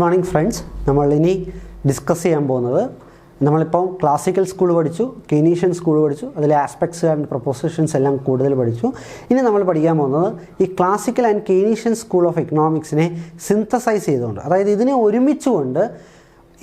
Morning friends, നമ്മളിനി discuss ചെയ്യാൻ പോകുന്നത് നമ്മളിപ്പോൾ ക്ലാസിക്കൽ സ്കൂൾ പഠിച്ചു, കെയ്നീഷ്യൻ സ്കൂൾ പഠിച്ചു, അതിലെ ആസ്പെക്ട്സ് ആൻഡ് പ്രൊപ്പോസിഷൻസ് എല്ലാം കൂടുതൽ പഠിച്ചു. ഇനി നമ്മൾ പഠിക്കാൻ പോകുന്നത് ഈ classical and Keynesian school of എക്കണോമിക്സിനെ സിന്തസൈസ് ചെയ്തുകൊണ്ട്, അതായത് ഇതിനെ ഒരുമിച്ചുകൊണ്ട്,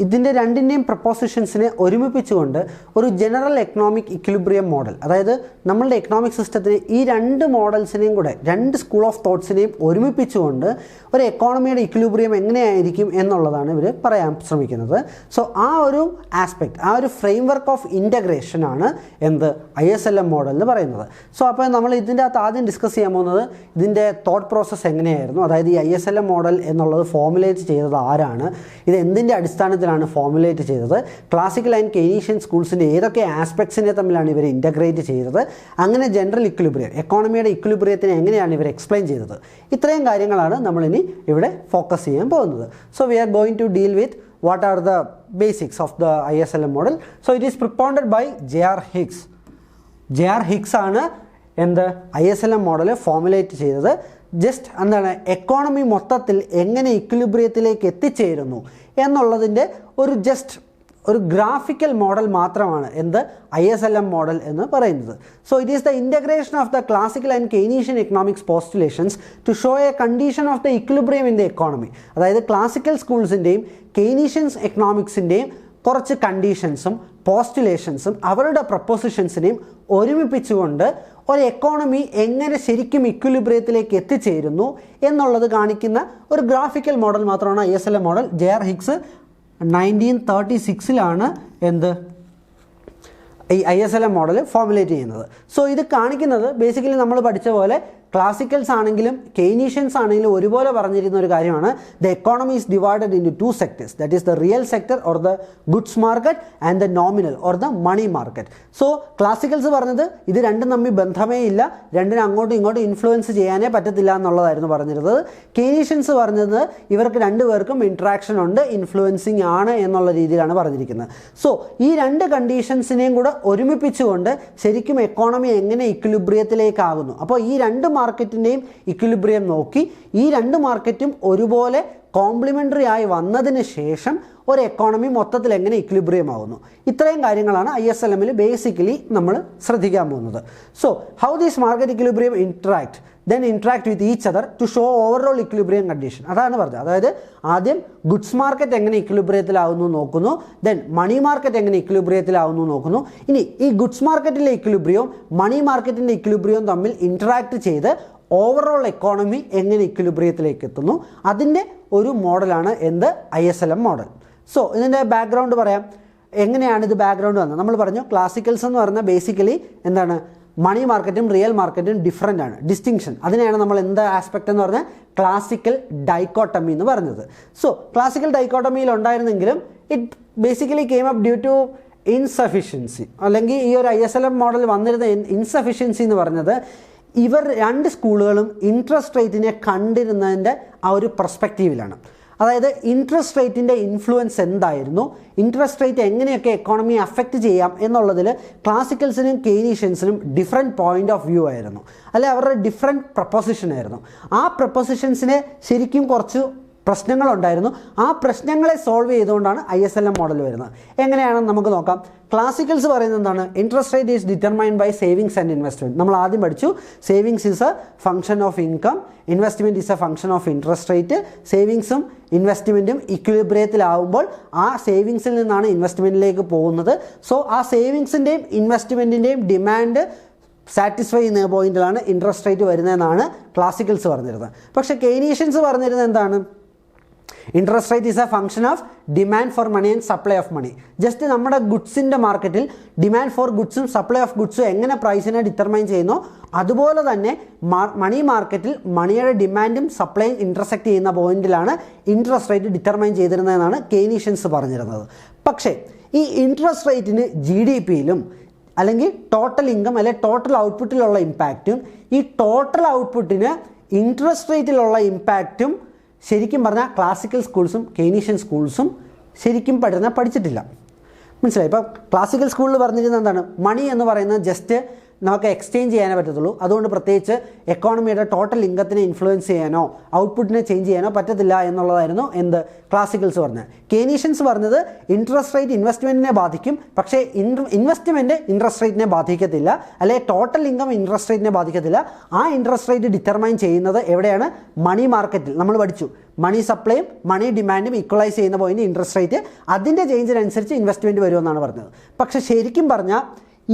ഇതിൻ്റെ രണ്ടിൻ്റെയും പ്രപ്പോസിഷൻസിനെ ഒരുമിപ്പിച്ചുകൊണ്ട് ഒരു ജനറൽ എക്കണോമിക് ഇക്വിലിബ്രിയം മോഡൽ, അതായത് നമ്മളുടെ എക്കണോമിക് സിസ്റ്റത്തിന് ഈ രണ്ട് മോഡൽസിനെയും കൂടെ, രണ്ട് സ്കൂൾ ഓഫ് തോട്ട്സിനെയും ഒരുമിപ്പിച്ചുകൊണ്ട് ഒരു എക്കോണമിയുടെ ഇക്വിലിബ്രിയം എങ്ങനെയായിരിക്കും എന്നുള്ളതാണ് ഇവർ പറയാൻ ശ്രമിക്കുന്നത്. സോ ആ ഒരു ആസ്പെക്റ്റ്, ആ ഒരു ഫ്രെയിം വർക്ക് ഓഫ് ഇൻ്റഗ്രേഷനാണ് എന്ത് ISLM മോഡൽ എന്ന് പറയുന്നത്. സോ അപ്പോൾ നമ്മൾ ഇതിൻ്റെ അകത്ത് ആദ്യം ഡിസ്കസ് ചെയ്യാൻ പോകുന്നത് ഇതിൻ്റെ തോട്ട് പ്രോസസ്സ് എങ്ങനെയായിരുന്നു, അതായത് ഈ ISLM മോഡൽ എന്നുള്ളത് ഫോർമുലേറ്റ് ചെയ്തത് ആരാണ്, ഇത് എന്തിൻ്റെ അടിസ്ഥാനത്തിൽ ഫോർമുലേറ്റ് ചെയ്തത്, ക്ലാസിക്കൽ ആൻഡ് കെയ്നീഷ്യൻ സ്കൂൾസിൻ്റെ ഏതൊക്കെ ആസ്പെക്ട്സിനെ തമ്മിലാണ് ഇവർ ഇൻ്റഗ്രേറ്റ് ചെയ്തത്, അങ്ങനെ ജനറൽ ഇക്വിലിബ്രിയം, എക്കോണമിയുടെ ഇക്വിലിബ്രിയത്തിനെ എങ്ങനെയാണ് ഇവർ എക്സ്പ്ലെയിൻ ചെയ്തത്, ഇത്രയും കാര്യങ്ങളാണ് നമ്മളിനി ഇവിടെ ഫോക്കസ് ചെയ്യാൻ പോകുന്നത്. So we are going to deal with what are the basics of the ISLM model. So it is propounded by J.R. Hicks. J.R. Hicks ആണ് എന്ത് ISLM മോഡൽ ഫോർമുലേറ്റ് ചെയ്തത്. ജസ്റ്റ് എന്താണ്, എക്കോണമി മൊത്തത്തിൽ എങ്ങനെ ഇക്വിലിബ്രിയത്തിലേക്ക് എത്തിച്ചേരുന്നു എന്നുള്ളതിൻ്റെ ഒരു ഗ്രാഫിക്കൽ മോഡൽ മാത്രമാണ് എന്ത് ISLM മോഡൽ എന്ന് പറയുന്നത്. So it is the integration of the classical and Keynesian economics postulations to show a condition of the equilibrium in the economy. അതായത് ക്ലാസിക്കൽ സ്കൂൾസിൻ്റെയും കെയ്നീഷ്യൻസ് എക്കണോമിക്സിൻ്റെയും കുറച്ച് കണ്ടീഷൻസും പോസ്റ്റുലേഷൻസും അവരുടെ പ്രപ്പോസിഷൻസിനെയും ഒരുമിപ്പിച്ചുകൊണ്ട് ഒരു എക്കോണമി എങ്ങനെ ശരിക്കും ഇക്വിലിബ്രിയത്തിലേക്ക് എത്തിച്ചേരുന്നു എന്നുള്ളത് കാണിക്കുന്ന ഒരു ഗ്രാഫിക്കൽ മോഡൽ മാത്രമാണ് ISLM മോഡൽ. J.R. ഹിക്സ് 1936 എന്ത് ഈ ISLM മോഡൽ ഫോർമുലേറ്റ് ചെയ്യുന്നത്. സോ ഇത് കാണിക്കുന്നത് ബേസിക്കലി നമ്മൾ പഠിച്ച പോലെ ക്ലാസിക്കൽസ് ആണെങ്കിലും കെയ്നീഷ്യൻസ് ആണെങ്കിലും ഒരുപോലെ പറഞ്ഞിരുന്ന ഒരു കാര്യമാണ്, the economy is divided into 2 sectors, that is the real sector or the goods market and the nominal or the money market. So classicals പറഞ്ഞത് ഇത് രണ്ടും തമ്മിൽ ബന്ധമേ ഇല്ല, രണ്ടിനും അങ്ങോട്ടും ഇങ്ങോട്ടും ഇൻഫ്ലുവൻസ് ചെയ്യാനേ പറ്റത്തില്ല എന്നുള്ളതായിരുന്നു പറഞ്ഞിരുന്നത്. കെയ്നീഷ്യൻസ് പറഞ്ഞത് ഇവർക്ക് രണ്ടുപേർക്കും ഇൻട്രാക്ഷൻ ഉണ്ട്, ഇൻഫ്ലുവൻസിങ് ആണ് എന്നുള്ള രീതിയിലാണ് പറഞ്ഞിരിക്കുന്നത്. സോ ഈ രണ്ട് കണ്ടീഷൻസിനെയും കൂടെ ഒരുമിപ്പിച്ചുകൊണ്ട് ശരിക്കും എക്കോണമി എങ്ങനെ ഇക്വിലിബ്രിയത്തിലേക്കാകുന്നു, അപ്പോൾ ഈ രണ്ട് മാർക്കറ്റിൻ്റെയും ഇക്വിലിബ്രിയം നോക്കി ഈ രണ്ട് മാർക്കറ്റും ഒരുപോലെ കോംപ്ലിമെൻ്ററി ആയി വന്നതിന് ശേഷം ഒരു എക്കോണമി മൊത്തത്തിൽ എങ്ങനെ ഇക്വിലിബ്രിയം ആവുന്നു, ഇത്രയും കാര്യങ്ങളാണ് ISLMൽ ബേസിക്കലി നമ്മൾ ശ്രദ്ധിക്കാൻ പോകുന്നത്. So how these market equilibrium interact with each other to show overall equilibrium condition. അതാണ് പറഞ്ഞത്. അതായത് ആദ്യം ഗുഡ്സ് മാർക്കറ്റ് എങ്ങനെ ഇക്വിലിബ്രിയത്തിലാവുന്നു നോക്കുന്നു, ദെൻ മണി മാർക്കറ്റ് എങ്ങനെ ഇക്വിലിബ്രിയത്തിലാവുന്നു നോക്കുന്നു. ഇനി ഈ ഗുഡ്സ് മാർക്കറ്റിലെ ഇക്വിലിബ്രിയവും മണി മാർക്കറ്റിൻ്റെ ഇക്വിലിബ്രിയവും തമ്മിൽ ഇൻറ്ററാക്ട് ചെയ്ത് ഓവറോൾ എക്കോണമി എങ്ങനെ ഇക്വിലിബ്രിയത്തിലേക്ക് എത്തുന്നു, അതിൻ്റെ ഒരു മോഡലാണ് എന്ത് ISLM മോഡൽ. സോ ഇതിൻ്റെ ബാക്ക്ഗ്രൗണ്ട് പറയാം. എങ്ങനെയാണ് ഇത് ബാക്ക്ഗ്രൗണ്ട് വന്നത്? നമ്മൾ പറഞ്ഞു ക്ലാസിക്കൽസ് എന്ന് പറഞ്ഞാൽ ബേസിക്കലി എന്താണ്, മണി മാർക്കറ്റും റിയൽ മാർക്കറ്റും ഡിഫറൻ്റ് ആണ്, ഡിസ്റ്റിങ്ഷൻ. അതിനെയാണ് നമ്മൾ എന്ത് ആസ്പെക്റ്റ് എന്ന് പറഞ്ഞാൽ ക്ലാസിക്കൽ ഡൈക്കോട്ടമി എന്ന് പറഞ്ഞത്. സോ ക്ലാസിക്കൽ ഡൈക്കോട്ടമിയിൽ ഉണ്ടായിരുന്നെങ്കിലും it basically came up due to insufficiency, അല്ലെങ്കിൽ ഈ ഒരു ISLM മോഡൽ വന്നിരുന്ന ഇൻസഫിഷ്യൻസി എന്ന് പറഞ്ഞത് ഇവർ രണ്ട് സ്കൂളുകളും ഇൻട്രസ്റ്റ് റേറ്റിനെ കണ്ടിരുന്നതിൻ്റെ ആ ഒരു പെർസ്പെക്റ്റീവിലാണ്. അതായത് ഇൻട്രസ്റ്റ് റേറ്റിൻ്റെ ഇൻഫ്ലുവൻസ് എന്തായിരുന്നു, ഇൻട്രസ്റ്റ് റേറ്റ് എങ്ങനെയൊക്കെ എക്കോണമിയെ അഫക്റ്റ് ചെയ്യാം എന്നുള്ളതിൽ ക്ലാസിക്കൽസിനും കെയ്നീഷ്യൻസിനും ഡിഫറെൻറ്റ് പോയിൻ്റ് ഓഫ് വ്യൂ ആയിരുന്നു, അല്ലെ അവരുടെ ഡിഫറെൻറ്റ് പ്രപ്പോസിഷൻ ആയിരുന്നു. ആ പ്രപ്പോസിഷൻസിനെ ശരിക്കും കുറച്ച് പ്രശ്നങ്ങളുണ്ടായിരുന്നു. ആ പ്രശ്നങ്ങളെ സോൾവ് ചെയ്തുകൊണ്ടാണ് ISLM മോഡൽ വരുന്നത്. എങ്ങനെയാണെന്ന് നമുക്ക് നോക്കാം. ക്ലാസിക്കൽസ് പറയുന്നത് എന്താണ്, interest rate is determined by savings and investment. നമ്മൾ ആദ്യം പഠിച്ചു savings is a function of income, investment is a function of interest rate. സേവിങ്സും ഇൻവെസ്റ്റ്മെൻറ്റും ഇക്വിലിബ്രിയത്തിലാവുമ്പോൾ ആ സേവിങ്സിൽ നിന്നാണ് ഇൻവെസ്റ്റ്മെൻറ്റിലേക്ക് പോകുന്നത്. സോ ആ സേവിങ്സിൻ്റെയും ഇൻവെസ്റ്റ്മെൻറ്റിൻ്റെയും ഡിമാൻഡ് സാറ്റിസ്ഫൈ ചെയ്യുന്ന പോയിന്റിലാണ് ഇൻട്രസ്റ്റ് റേറ്റ് വരുന്നതെന്നാണ് ക്ലാസിക്കൽസ് പറഞ്ഞിരുന്നത്. പക്ഷേ കെയ്നീഷ്യൻസ് പറഞ്ഞിരുന്നത് എന്താണ്, interest rate is a function of demand for money and supply of money. Just നമ്മുടെ ഗുഡ്സിൻ്റെ മാർക്കറ്റിൽ ഡിമാൻഡ് ഫോർ ഗുഡ്സും സപ്ലൈ ഓഫ് ഗുഡ്സും എങ്ങനെ പ്രൈസിനെ ഡിറ്റർമൈൻ ചെയ്യുന്നോ അതുപോലെ തന്നെ മണി മാർക്കറ്റിൽ മണിയുടെ ഡിമാൻഡും സപ്ലൈയും ഇൻ്റർസെക്റ്റ് ചെയ്യുന്ന പോയിന്റിലാണ് ഇൻട്രസ്റ്റ് റേറ്റ് ഡിറ്റർമൈൻ ചെയ്തിരുന്നതെന്നാണ് കെയ്നീഷ്യൻസ് പറഞ്ഞിരുന്നത്. പക്ഷേ ഈ ഇൻട്രസ്റ്റ് റേറ്റിന് GDPയിലും അല്ലെങ്കിൽ ടോട്ടൽ ഇൻകം അല്ലെങ്കിൽ ടോട്ടൽ ഔട്ട്പുട്ടിലുള്ള ഇമ്പാക്റ്റും ഈ ടോട്ടൽ ഔട്ട്പുട്ടിന് ഇൻട്രസ്റ്റ് റേറ്റിലുള്ള ഇമ്പാക്റ്റും ശരിക്കും പറഞ്ഞാൽ ക്ലാസിക്കൽ സ്കൂൾസും കെയ്നീഷ്യൻ സ്കൂൾസും ശരിക്കും പഠിച്ചിട്ടില്ല. മനസ്സിലായി? ഇപ്പം ക്ലാസിക്കൽ സ്കൂളിൽ പറഞ്ഞിരുന്നത് എന്താണ്? മണി എന്ന് പറയുന്നത് ജസ്റ്റ് നമുക്ക് എക്സ്ചേഞ്ച് ചെയ്യാനേ പറ്റത്തുള്ളൂ. അതുകൊണ്ട് പ്രത്യേകിച്ച് എക്കോണമിയുടെ ടോട്ടൽ ഇൻകത്തിനെ ഇൻഫ്ലുവൻസ് ചെയ്യാനോ ഔട്ട്പുട്ടിനെ ചേഞ്ച് ചെയ്യാനോ പറ്റത്തില്ല എന്നുള്ളതായിരുന്നു എന്ത് കെയ്നീഷ്യൻസ് പറഞ്ഞത്. കെയ്നീഷ്യൻസ് പറഞ്ഞത് ഇൻട്രസ്റ്റ് റേറ്റ് ഇൻവെസ്റ്റ്മെൻറ്റിനെ ബാധിക്കും, പക്ഷേ ഇൻവെസ്റ്റ്മെൻറ്റ് ഇൻട്രസ്റ്റ് റേറ്റിനെ ബാധിക്കത്തില്ല, അല്ലെങ്കിൽ ടോട്ടൽ ഇൻകം ഇൻട്രസ്റ്റ് റേറ്റിനെ ബാധിക്കത്തില്ല. ആ ഇൻട്രസ്റ്റ് റേറ്റ് ഡിറ്റർമൈൻ ചെയ്യുന്നത് എവിടെയാണ്? മണി മാർക്കറ്റിൽ. നമ്മൾ പഠിച്ചു മണി സപ്ലൈയും മണി ഡിമാൻഡും ഈക്വലൈസ് ചെയ്യുന്ന പോയിന്റ് ഇൻട്രസ്റ്റ് റേറ്റ്, അതിൻ്റെ ചേഞ്ചിനനുസരിച്ച് ഇൻവെസ്റ്റ്മെൻറ്റ് വരുമെന്നാണ് പറഞ്ഞത്. പക്ഷേ ശരിക്കും പറഞ്ഞാൽ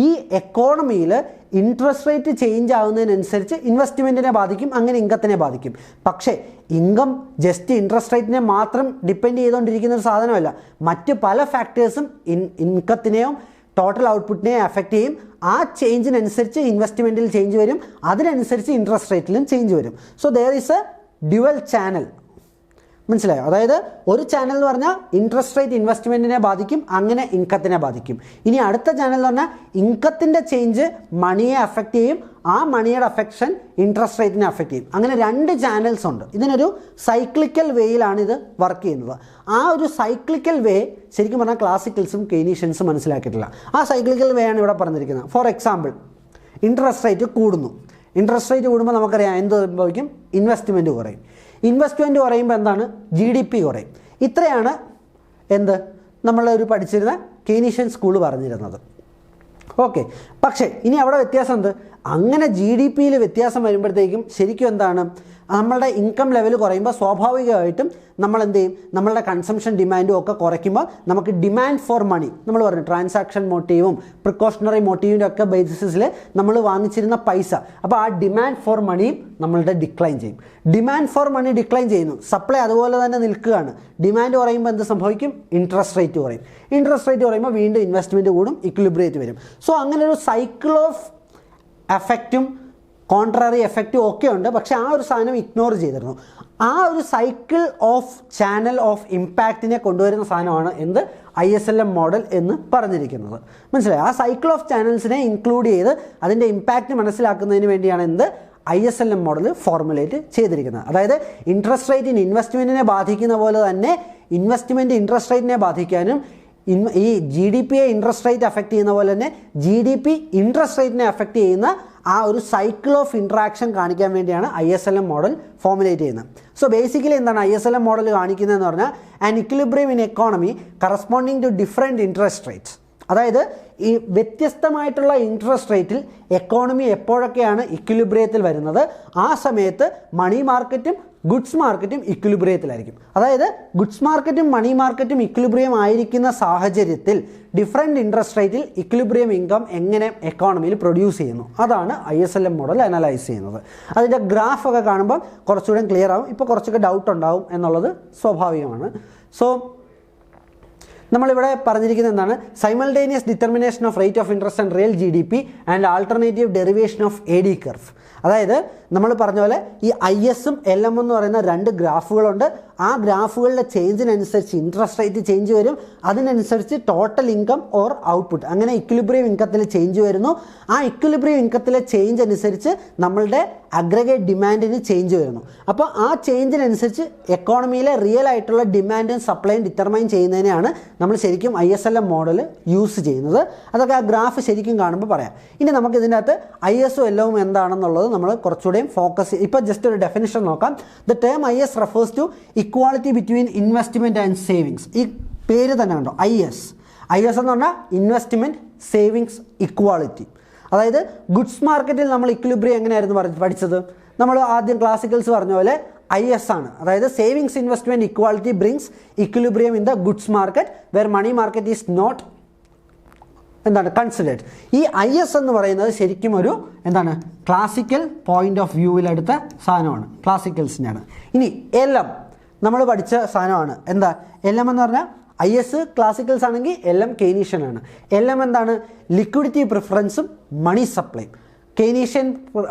ഈ എക്കോണമിയിൽ ഇൻട്രസ്റ്റ് റേറ്റ് ചേഞ്ച് ആകുന്നതിനനുസരിച്ച് ഇൻവെസ്റ്റ്മെൻറ്റിനെ ബാധിക്കും, അങ്ങനെ ഇൻകത്തിനെ ബാധിക്കും. പക്ഷേ ഇൻകം ജസ്റ്റ് ഇൻട്രസ്റ്റ് റേറ്റിനെ മാത്രം ഡിപ്പെൻഡ് ചെയ്തുകൊണ്ടിരിക്കുന്ന ഒരു സാധനമല്ല. മറ്റ് പല ഫാക്ടേഴ്സും ഇൻകത്തിനെയും ടോട്ടൽ ഔട്ട്പുട്ടിനെയും എഫക്റ്റ് ചെയ്യും. ആ ചേഞ്ചിനനുസരിച്ച് ഇൻവെസ്റ്റ്മെൻറ്റിൽ ചേഞ്ച് വരും, അതിനനുസരിച്ച് ഇൻട്രസ്റ്റ് റേറ്റിലും ചേഞ്ച് വരും. So there is a dual channel. മനസ്സിലായോ? അതായത് ഒരു ചാനൽ എന്ന് പറഞ്ഞാൽ ഇൻട്രസ്റ്റ് റേറ്റ് ഇൻവെസ്റ്റ്മെൻറ്റിനെ ബാധിക്കും, അങ്ങനെ ഇൻകത്തിനെ ബാധിക്കും. ഇനി അടുത്ത ചാനൽ എന്ന് പറഞ്ഞാൽ ഇൻകത്തിൻ്റെ ചേഞ്ച് മണിയെ അഫക്റ്റ് ചെയ്യും, ആ മണിയുടെ അഫക്ഷൻ ഇൻട്രസ്റ്റ് റേറ്റിനെ അഫക്റ്റ് ചെയ്യും. അങ്ങനെ രണ്ട് ചാനൽസ് ഉണ്ട്. ഇതിനൊരു സൈക്ലിക്കൽ വേയിലാണ് ഇത് വർക്ക് ചെയ്യുന്നത്. ആ ഒരു സൈക്ലിക്കൽ വേ ശരിക്കും പറഞ്ഞാൽ ക്ലാസിക്കൽസും കെയ്നീഷ്യൻസും മനസ്സിലാക്കിയിട്ടില്ല. ആ സൈക്ലിക്കൽ വേ ആണ് ഇവിടെ പറഞ്ഞിരിക്കുന്നത്. ഫോർ എക്സാമ്പിൾ, ഇൻട്രസ്റ്റ് റേറ്റ് കൂടുന്നു. ഇൻട്രസ്റ്റ് റേറ്റ് കൂടുമ്പോൾ നമുക്കറിയാം എന്ത് സംഭവിക്കും? ഇൻവെസ്റ്റ്മെൻറ്റ് കുറയും. ഇൻവെസ്റ്റ്മെൻറ്റ് കുറയുമ്പോൾ എന്താണ്? GDP കുറയും. ഇത്രയാണ് എന്ത് നമ്മളൊരു പഠിച്ചിരുന്ന കെയ്നീഷ്യൻ സ്കൂൾ പറഞ്ഞിരുന്നത്. ഓക്കെ, പക്ഷേ ഇനി അവിടെ വ്യത്യാസം എന്ത്? അങ്ങനെ GDP വ്യത്യാസം വരുമ്പോഴത്തേക്കും ശരിക്കും എന്താണ്? നമ്മളുടെ ഇൻകം ലെവൽ കുറയുമ്പോൾ സ്വാഭാവികമായിട്ടും നമ്മൾ എന്ത് ചെയ്യും? നമ്മളുടെ കൺസംഷൻ ഡിമാൻഡും ഒക്കെ കുറയ്ക്കുമ്പോൾ നമുക്ക് ഡിമാൻഡ് ഫോർ മണി, നമ്മൾ പറഞ്ഞു ട്രാൻസാക്ഷൻ മോട്ടീവും പ്രിക്കോഷണറി മോട്ടീവിൻ്റെ ഒക്കെ ബേസിസിൽ നമ്മൾ വാങ്ങിച്ചിരുന്ന പൈസ, അപ്പോൾ ആ ഡിമാൻഡ് ഫോർ മണിയും നമ്മളുടെ ഡിക്ലൈൻ ചെയ്യും. ഡിമാൻഡ് ഫോർ മണി ഡിക്ലൈൻ ചെയ്യുന്നു, സപ്ലൈ അതുപോലെ തന്നെ നിൽക്കുകയാണ്. ഡിമാൻഡ് കുറയുമ്പോൾ എന്ത് സംഭവിക്കും? ഇൻട്രസ്റ്റ് റേറ്റ് കുറയും. ഇൻട്രസ്റ്റ് റേറ്റ് കുറയുമ്പോൾ വീണ്ടും ഇൻവെസ്റ്റ്മെൻറ്റ് കൂടും, ഇക്വിലിബ്രിയറ്റ് വരും. സോ അങ്ങനെ ഒരു സൈക്കിൾ ഓഫ് എഫക്റ്റും കോൺട്രറി എഫക്റ്റും ഒക്കെ ഉണ്ട്. പക്ഷേ ആ ഒരു സാധനം ഇഗ്നോർ ചെയ്തിരുന്നു. ആ ഒരു സൈക്കിൾ ഓഫ് ചാനൽ ഓഫ് ഇമ്പാക്റ്റിനെ കൊണ്ടുവരുന്ന സാധനമാണ് എന്ത്? ISLM മോഡൽ എന്ന് പറഞ്ഞിരിക്കുന്നത്. മനസ്സിലായി? ആ സൈക്കിൾ ഓഫ് ചാനൽസിനെ ഇൻക്ലൂഡ് ചെയ്ത് അതിൻ്റെ ഇമ്പാക്റ്റ് മനസ്സിലാക്കുന്നതിന് വേണ്ടിയാണ് എന്ത് ISLM മോഡൽ ഫോർമുലേറ്റ് ചെയ്തിരിക്കുന്നത്. അതായത് ഇൻട്രസ്റ്റ് റേറ്റിന് ഇൻവെസ്റ്റ്മെൻറ്റിനെ ബാധിക്കുന്ന പോലെ തന്നെ ഇൻവെസ്റ്റ്മെൻറ്റ് ഇൻട്രസ്റ്റ് റേറ്റിനെ ബാധിക്കാനും ഈ GDPയെ ഇൻട്രസ്റ്റ് റേറ്റ് അഫക്റ്റ് ചെയ്യുന്ന പോലെ തന്നെ GDP ഇൻട്രസ്റ്റ് റേറ്റിനെ അഫക്റ്റ് ചെയ്യുന്ന ആ ഒരു സൈക്കിൾ ഓഫ് ഇൻട്രാക്ഷൻ കാണിക്കാൻ വേണ്ടിയാണ് ISLM മോഡൽ ഫോർമുലേറ്റ് ചെയ്യുന്നത്. സോ ബേസിക്കലി എന്താണ് ISLM മോഡൽ കാണിക്കുന്നതെന്ന് പറഞ്ഞാൽ an equilibrium in economy corresponding to different interest rates. അതായത് ഈ വ്യത്യസ്തമായിട്ടുള്ള ഇൻട്രസ്റ്റ് റേറ്റിൽ എക്കോണമി എപ്പോഴൊക്കെയാണ് ഇക്വിലിബ്രിയത്തിൽ വരുന്നത്, ആ സമയത്ത് മണി മാർക്കറ്റും ഗുഡ്സ് മാർക്കറ്റും ഇക്വിലിബ്രിയത്തിലായിരിക്കും. അതായത് ഗുഡ്സ് മാർക്കറ്റും മണി മാർക്കറ്റും ഇക്വിലിബ്രിയം ആയിരിക്കുന്ന സാഹചര്യത്തിൽ ഡിഫറെൻറ്റ് ഇൻട്രസ്റ്റ് റേറ്റിൽ ഇക്വിലിബ്രിയം ഇൻകം എങ്ങനെ എക്കോണമിയിൽ പ്രൊഡ്യൂസ് ചെയ്യുന്നു, അതാണ് ISLM മോഡൽ അനലൈസ് ചെയ്യുന്നത്. അതിൻ്റെ ഗ്രാഫൊക്കെ കാണുമ്പോൾ കുറച്ചുകൂടെ ക്ലിയർ ആവും. ഇപ്പോൾ കുറച്ചൊക്കെ ഡൗട്ട് ഉണ്ടാവും എന്നുള്ളത് സ്വാഭാവികമാണ്. സോ നമ്മളിവിടെ പറഞ്ഞിരിക്കുന്നത് എന്താണ്? Simultaneous determination of rate of interest and real GDP and alternative derivation of AD curve. അതായത് നമ്മൾ പറഞ്ഞ പോലെ ഈ ISഉം LM എന്ന് പറയുന്ന രണ്ട് ഗ്രാഫുകളുണ്ട്. ആ ഗ്രാഫുകളുടെ ചേഞ്ചിനനുസരിച്ച് ഇൻട്രസ്റ്റ് റേറ്റ് ചേഞ്ച് വരും, അതിനനുസരിച്ച് ടോട്ടൽ ഇൻകം ഓർ ഔട്ട്പുട്ട് അങ്ങനെ ഇക്വിലിബ്രിയം ഇൻകത്തിൽ ചേഞ്ച് വരുന്നു. ആ ഇക്വിലിബ്രിയം ഇൻകത്തിലെ ചേഞ്ച് അനുസരിച്ച് നമ്മളുടെ അഗ്രഗേറ്റ് ഡിമാൻഡിന് ചേഞ്ച് വരുന്നു. അപ്പോൾ ആ ചേഞ്ചിനനുസരിച്ച് എക്കോണമിയിലെ റിയൽ ആയിട്ടുള്ള ഡിമാൻഡും സപ്ലൈയും ഡിറ്റർമൈൻ ചെയ്യുന്നതിനെയാണ് നമ്മൾ ശരിക്കും ISLM മോഡൽ യൂസ് ചെയ്യുന്നത്. അതൊക്കെ ആ ഗ്രാഫ് ശരിക്കും കാണുമ്പോൾ പറയാം. ഇനി നമുക്ക് ഇതിൻ്റെ അകത്ത് ISഉം LMഉം എന്താണെന്നുള്ളത് നമ്മൾ കുറച്ചുകൂടെയും ഫോക്കസ് ഇപ്പോൾ ജസ്റ്റ് ഒരു ഡെഫിനിഷൻ നോക്കാം. The term IS refers to equality between investment and savings. ഈ പേര് തന്നെ കണ്ടോ, IS എന്ന് പറഞ്ഞാൽ ഇൻവെസ്റ്റ്മെൻറ്റ് സേവിങ്സ് ഇക്വാളിറ്റി. അതായത് ഗുഡ്സ് മാർക്കറ്റിൽ നമ്മൾ ഇക്വിലിബ്രിയം എങ്ങനെയായിരുന്നു പഠിച്ചത്? നമ്മൾ ആദ്യം ക്ലാസിക്കൽസ് പറഞ്ഞ പോലെ IS ആണ്. അതായത് savings investment equality brings equilibrium in the goods market where money market is not എന്താണ് കൺസിഡേർഡ്. ഈ IS എന്ന് പറയുന്നത് ശരിക്കും ഒരു എന്താണ് ക്ലാസിക്കൽ പോയിന്റ് ഓഫ് വ്യൂവിലെടുത്ത സാധനമാണ്, ക്ലാസിക്കൽസിനാണ്. ഇനി LM നമ്മൾ പഠിച്ച സാധനമാണ്. എന്താ LM എന്ന് പറഞ്ഞാൽ? IS ക്ലാസിക്കൽസ് ആണെങ്കിൽ LM കെയ്നീഷ്യൻ ആണ്. LM എന്താണ്? ലിക്വിഡിറ്റി പ്രിഫറൻസും മണി സപ്ലൈയും. കെയ്നീഷ്യൻ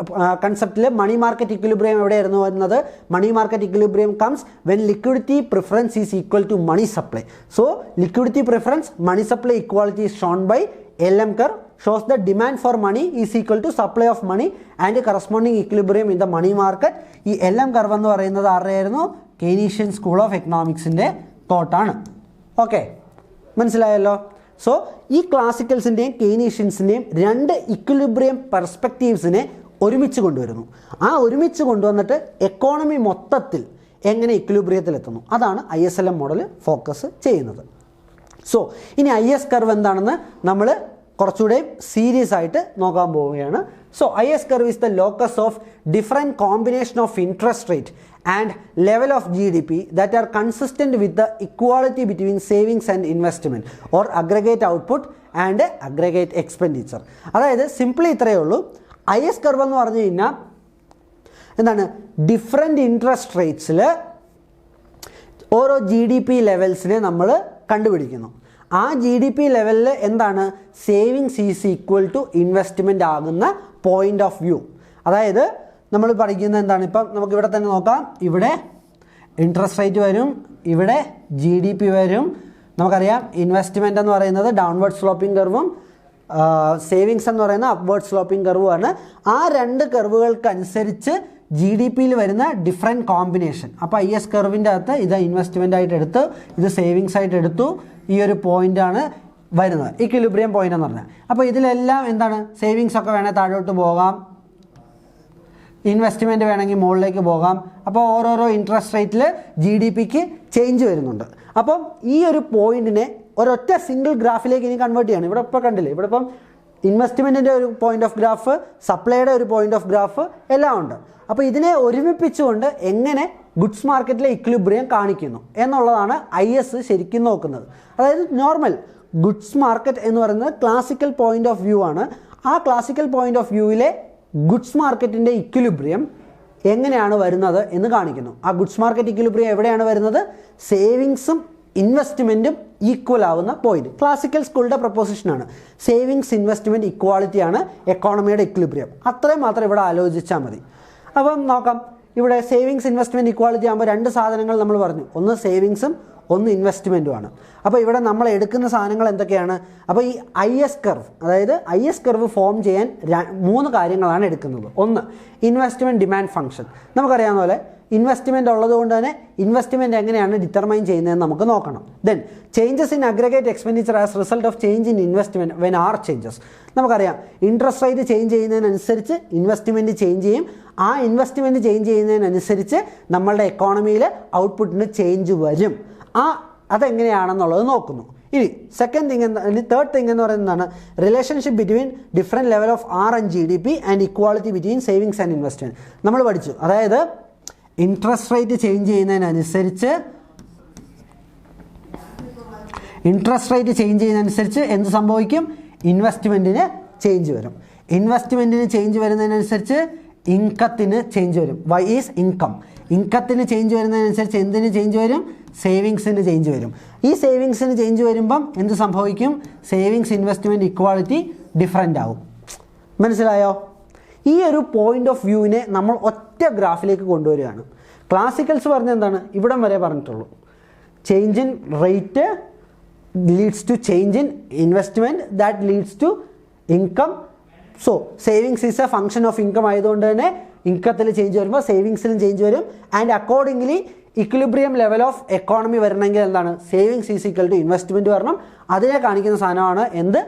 കൺസെപ്റ്റിൽ മണി മാർക്കറ്റ് ഇക്വിലിബ്രിയം എവിടെയായിരുന്നു വരുന്നത്? Money market equilibrium comes when liquidity preference is equal to money supply. So liquidity preference money supply equality is shown by LM curve shows the demand for money is equal to supply of money and corresponding equilibrium in the money market. ഈ LM curve എന്ന് പറയുന്നത് ആരുടെയായിരുന്നു? Keynesian school of എക്കണോമിക്സിൻ്റെ തോട്ടാണ്. Okay, മനസ്സിലായല്ലോ. So ഈ ക്ലാസിക്കൽസിൻ്റെയും കെയ്നീഷ്യൻസിൻ്റെയും രണ്ട് ഇക്വിലിബ്രിയം പെർസ്പെക്റ്റീവ്സിനെ ഒരുമിച്ച് കൊണ്ടുവരുന്നു. ആ ഒരുമിച്ച് കൊണ്ടുവന്നിട്ട് എക്കോണമി മൊത്തത്തിൽ എങ്ങനെ ഇക്വിലിബ്രിയത്തിലെത്തുന്നു, അതാണ് ISLM മോഡൽ ഫോക്കസ് ചെയ്യുന്നത്. സോ ഇനി IS കർവ് എന്താണെന്ന് നമ്മൾ കുറച്ചുകൂടെ സീരിയസ് ആയിട്ട് നോക്കാൻ പോവുകയാണ്. So IS curve is the locus of different combination of interest rate and level of GDP that are consistent with the equality between savings and investment or aggregate output and aggregate expenditure. അതായത് simply ഇത്രയേ ഉള്ളൂ. IS curve എന്ന് പറഞ്ഞു കഴിഞ്ഞാൽ എന്താണ്, different interest റേറ്റ്സിൽ ഓരോ GDP ലെവൽസിനെ നമ്മൾ കണ്ടുപിടിക്കുന്നു. ആ GDP ലെവലിൽ എന്താണ്, savings is equal to investment ആകുന്ന പോയിൻ്റ് ഓഫ് വ്യൂ. അതായത് നമ്മൾ പഠിക്കുന്നത് എന്താണ്, ഇപ്പം നമുക്ക് ഇവിടെ തന്നെ നോക്കാം. ഇവിടെ ഇൻട്രസ്റ്റ് റേറ്റ് വരും, ഇവിടെ GDP വരും. നമുക്കറിയാം ഇൻവെസ്റ്റ്മെൻ്റ് എന്ന് പറയുന്നത് ഡൗൺവേർഡ് സ്ലോപ്പിംഗ് കർവും സേവിങ്സ് എന്ന് പറയുന്നത് അപ്വേർഡ് സ്ലോപ്പിംഗ് കർവുമാണ്. ആ രണ്ട് കർവുകൾക്കനുസരിച്ച് GDPയിൽ വരുന്ന ഡിഫറെൻറ്റ് കോമ്പിനേഷൻ. അപ്പോൾ IS കർവിൻ്റെ അകത്ത് ഇത് ഇൻവെസ്റ്റ്മെൻ്റ് ആയിട്ട് എടുത്ത്, ഇത് സേവിങ്സ് ആയിട്ട് എടുത്തു, ഈ ഒരു പോയിൻ്റാണ് വരുന്നത് ഇക്വിലിബ്രിയം പോയിൻ്റ് എന്ന് പറഞ്ഞാൽ. അപ്പോൾ ഇതിലെല്ലാം എന്താണ്, സേവിങ്സ് ഒക്കെ വേണേൽ താഴോട്ട് പോകാം, ഇൻവെസ്റ്റ്മെൻറ്റ് വേണമെങ്കിൽ മുകളിലേക്ക് പോകാം. അപ്പോൾ ഓരോരോ ഇൻട്രസ്റ്റ് റേറ്റിൽ GDPക്ക് ചേഞ്ച് വരുന്നുണ്ട്. അപ്പം ഈ ഒരു പോയിൻറ്റിനെ ഒരൊറ്റ സിംഗിൾ ഗ്രാഫിലേക്ക് ഇനി കൺവേർട്ട് ചെയ്യണം. ഇവിടെ ഇപ്പോൾ കണ്ടില്ലേ, ഇവിടെ ഇപ്പം ഇൻവെസ്റ്റ്മെൻറ്റിൻ്റെ ഒരു പോയിൻ്റ് ഓഫ് ഗ്രാഫ്, സപ്ലൈയുടെ ഒരു പോയിൻ്റ് ഓഫ് ഗ്രാഫ് എല്ലാം ഉണ്ട്. അപ്പോൾ ഇതിനെ ഒരുമിപ്പിച്ചുകൊണ്ട് എങ്ങനെ ഗുഡ്സ് മാർക്കറ്റിലെ ഇക്വിലിബ്രിയം കാണിക്കുന്നു എന്നുള്ളതാണ് IS ശരിക്കും നോക്കുന്നത്. അതായത് നോർമൽ ഗുഡ്സ് മാർക്കറ്റ് എന്ന് പറയുന്നത് ക്ലാസിക്കൽ പോയിൻ്റ് ഓഫ് വ്യൂ ആണ്. ആ ക്ലാസിക്കൽ പോയിൻ്റ് ഓഫ് വ്യൂവിലെ ഗുഡ്സ് മാർക്കറ്റിൻ്റെ ഇക്വിലിബ്രിയം എങ്ങനെയാണ് വരുന്നത് എന്ന് കാണിക്കുന്നു. ആ ഗുഡ്സ് മാർക്കറ്റ് ഇക്വിലിബ്രിയം എവിടെയാണ് വരുന്നത്, സേവിങ്സും ഇൻവെസ്റ്റ്മെൻറ്റും ഈക്വൽ ആവുന്ന പോയിന്റ്. ക്ലാസിക്കൽ സ്കൂളിൻ്റെ പ്രൊപ്പോസിഷനാണ് സേവിങ്സ് ഇൻവെസ്റ്റ്മെൻറ്റ് ഇക്വാളിറ്റിയാണ് എക്കോണമിയുടെ ഇക്വിലിബ്രിയം. അത്രയും മാത്രം ഇവിടെ ആലോചിച്ചാൽ മതി. അപ്പം നോക്കാം, ഇവിടെ സേവിങ്സ് ഇൻവെസ്റ്റ്മെൻറ്റ് ഇക്വാളിറ്റി ആകുമ്പോൾ രണ്ട് സാധനങ്ങൾ നമ്മൾ പറഞ്ഞു, ഒന്ന് സേവിങ്സും ഒന്ന് ഇൻവെസ്റ്റ്മെൻറ്റുമാണ്. അപ്പോൾ ഇവിടെ നമ്മൾ എടുക്കുന്ന സാധനങ്ങൾ എന്തൊക്കെയാണ്, അപ്പോൾ ഈ IS കർവ്, അതായത് IS കർവ് ഫോം ചെയ്യാൻ മൂന്ന് കാര്യങ്ങളാണ് എടുക്കുന്നത്. ഒന്ന് ഇൻവെസ്റ്റ്മെൻറ്റ് ഡിമാൻഡ് ഫംഗ്ഷൻ. നമുക്കറിയാവുന്ന പോലെ ഇൻവെസ്റ്റ്മെൻറ്റ് ഉള്ളതുകൊണ്ട് തന്നെ ഇൻവെസ്റ്റ്മെൻറ്റ് എങ്ങനെയാണ് ഡിറ്റർമൈൻ ചെയ്യുന്നതെന്ന് നമുക്ക് നോക്കണം. Then changes in aggregate expenditure as result of change in investment when are changes. നമുക്കറിയാം ഇൻട്രസ്റ്റ് റേറ്റ് ചേഞ്ച് ചെയ്യുന്നതിനനുസരിച്ച് ഇൻവെസ്റ്റ്മെൻറ്റ് ചേഞ്ച് ചെയ്യും. ആ ഇൻവെസ്റ്റ്മെൻറ്റ് ചേഞ്ച് ചെയ്യുന്നതിനനുസരിച്ച് നമ്മളുടെ എക്കോണമിയിൽ ഔട്ട്പുട്ടിന് ചേഞ്ച് വരും. അതെങ്ങനെയാണെന്നുള്ളത് നോക്കുന്നു. ഇനി തേർഡ് തിങ് എന്ന് പറയുന്നതാണ് relationship between different level of R and GDP and equality between savings and investment. നമ്മൾ പഠിച്ചു, അതായത് ഇൻട്രസ്റ്റ് റേറ്റ് ചേഞ്ച് ചെയ്യുന്നതിനനുസരിച്ച് എന്ത് സംഭവിക്കും, ഇൻവെസ്റ്റ്മെൻറ്റിന് ചേഞ്ച് വരും. ഇൻവെസ്റ്റ്മെൻറ്റിന് ചേഞ്ച് വരുന്നതിനനുസരിച്ച് ഇൻകത്തിന് ചേഞ്ച് വരും. Y is income. ഇൻകത്തിന് ചേഞ്ച് വരുന്നതിനനുസരിച്ച് എന്തിന് ചേഞ്ച് വരും, സേവിങ്സിന് ചേഞ്ച് വരും. ഈ സേവിങ്സിന് ചേഞ്ച് വരുമ്പം എന്ത് സംഭവിക്കും, സേവിങ്സ് ഇൻവെസ്റ്റ്മെൻറ്റ് ഇക്വാളിറ്റി ഡിഫറെൻ്റ് ആവും. മനസ്സിലായോ? ഈ ഒരു പോയിൻ്റ് ഓഫ് വ്യൂവിനെ നമ്മൾ ഒറ്റ ഗ്രാഫിലേക്ക് കൊണ്ടുവരികയാണ്. ക്ലാസിക്കൽസ് പറഞ്ഞ എന്താണ്, ഇവിടം വരെ പറഞ്ഞിട്ടുള്ളൂ. Change in rate leads to change in investment, that leads to income. So savings is a function of income ആയതുകൊണ്ട് തന്നെ ഇൻകത്തിൽ ചേഞ്ച് വരുമ്പോൾ സേവിങ്സിലും ചേഞ്ച് വരും. And accordingly equilibrium level of economy വരണമെങ്കിൽ എന്താണ്, savings is equal to investment വരണം. അതിനെ കാണിക്കുന്ന സാധനമാണ് എന്ത്,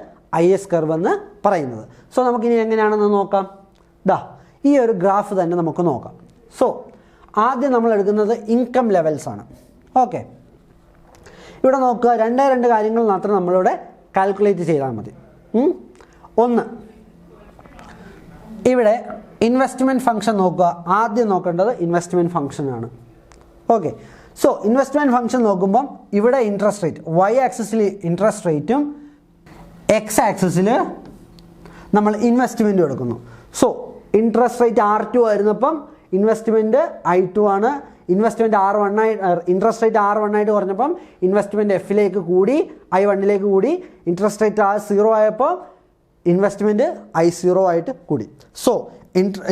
IS കർവ് എന്ന് പറയുന്നത്. സോ നമുക്കിനി എങ്ങനെയാണെന്ന് നോക്കാം. ഈ ഒരു ഗ്രാഫ് തന്നെ നമുക്ക് നോക്കാം. സോ ആദ്യം നമ്മൾ എടുക്കുന്നത് ഇൻകം ലെവൽസ് ആണ്. ഓക്കെ, ഇവിടെ നോക്കുക, രണ്ട് കാര്യങ്ങൾ മാത്രം നമ്മളിവിടെ കാൽക്കുലേറ്റ് ചെയ്താൽ മതി. ഒന്ന്, ഇവിടെ ഇൻവെസ്റ്റ്മെൻറ്റ് ഫംഗ്ഷൻ നോക്കുക. ആദ്യം നോക്കേണ്ടത് ഇൻവെസ്റ്റ്മെൻറ്റ് ഫംഗ്ഷനാണ്. ഓക്കെ, സോ ഇൻവെസ്റ്റ്മെൻറ്റ് ഫംഗ്ഷൻ നോക്കുമ്പം ഇവിടെ ഇൻട്രസ്റ്റ് റേറ്റ്, Y ആക്സിസിൽ ഇൻട്രസ്റ്റ് റേറ്റും X ആക്സിസിൽ നമ്മൾ ഇൻവെസ്റ്റ്മെൻറ്റും എടുക്കുന്നു. സോ ഇൻട്രസ്റ്റ് റേറ്റ് R2 ആയിരുന്നപ്പം ഇൻവെസ്റ്റ്മെൻറ്റ് I2 ആണ്. Investment R1 interest rate R1 ആയിട്ട് പറഞ്ഞപ്പം ഇൻവെസ്റ്റ്മെൻറ്റ് Fലേക്ക് കൂടി, I1ലേക്ക് കൂടി. ഇൻട്രസ്റ്റ് റേറ്റ് R0 ആയപ്പോൾ ഇൻവെസ്റ്റ്മെൻറ്റ് I0 ആയിട്ട് കൂടി. സോ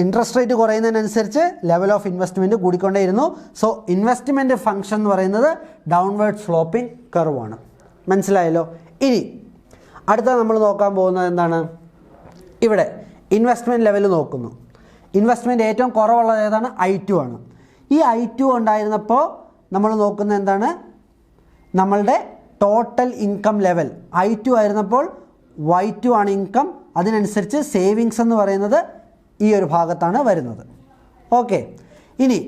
ഇൻട്രസ്റ്റ് റേറ്റ് കുറയുന്നതിനനുസരിച്ച് ലെവൽ ഓഫ് ഇൻവെസ്റ്റ്മെൻറ്റ് കൂടിക്കൊണ്ടേയിരുന്നു. സോ ഇൻവെസ്റ്റ്മെൻറ്റ് ഫംഗ്ഷൻ എന്ന് പറയുന്നത് ഡൗൺവേർഡ് സ്ലോപ്പിംഗ് കർവാണ്. മനസ്സിലായല്ലോ? ഇനി അടുത്ത നമ്മൾ നോക്കാൻ പോകുന്നത് എന്താണ്, ഇവിടെ ഇൻവെസ്റ്റ്മെൻറ്റ് ലെവൽ നോക്കുന്നു. ഇൻവെസ്റ്റ്മെൻറ്റ് ഏറ്റവും കുറവുള്ളത് ഏതാണ്, I2 ആണ്. ഈ I2 ഉണ്ടായിരുന്നപ്പോൾ നമ്മൾ നോക്കുന്നത് എന്താണ്, നമ്മളുടെ ടോട്ടൽ ഇൻകം ലെവൽ I2 ആയിരുന്നപ്പോൾ Y2 ആണ് ഇൻകം, അതിനനുസരിച്ച് സേവിങ്സ് എന്ന് പറയുന്നത് ഈ ഒരു ഭാഗത്താണ് വരുന്നത്. ഓക്കെ, ഇനി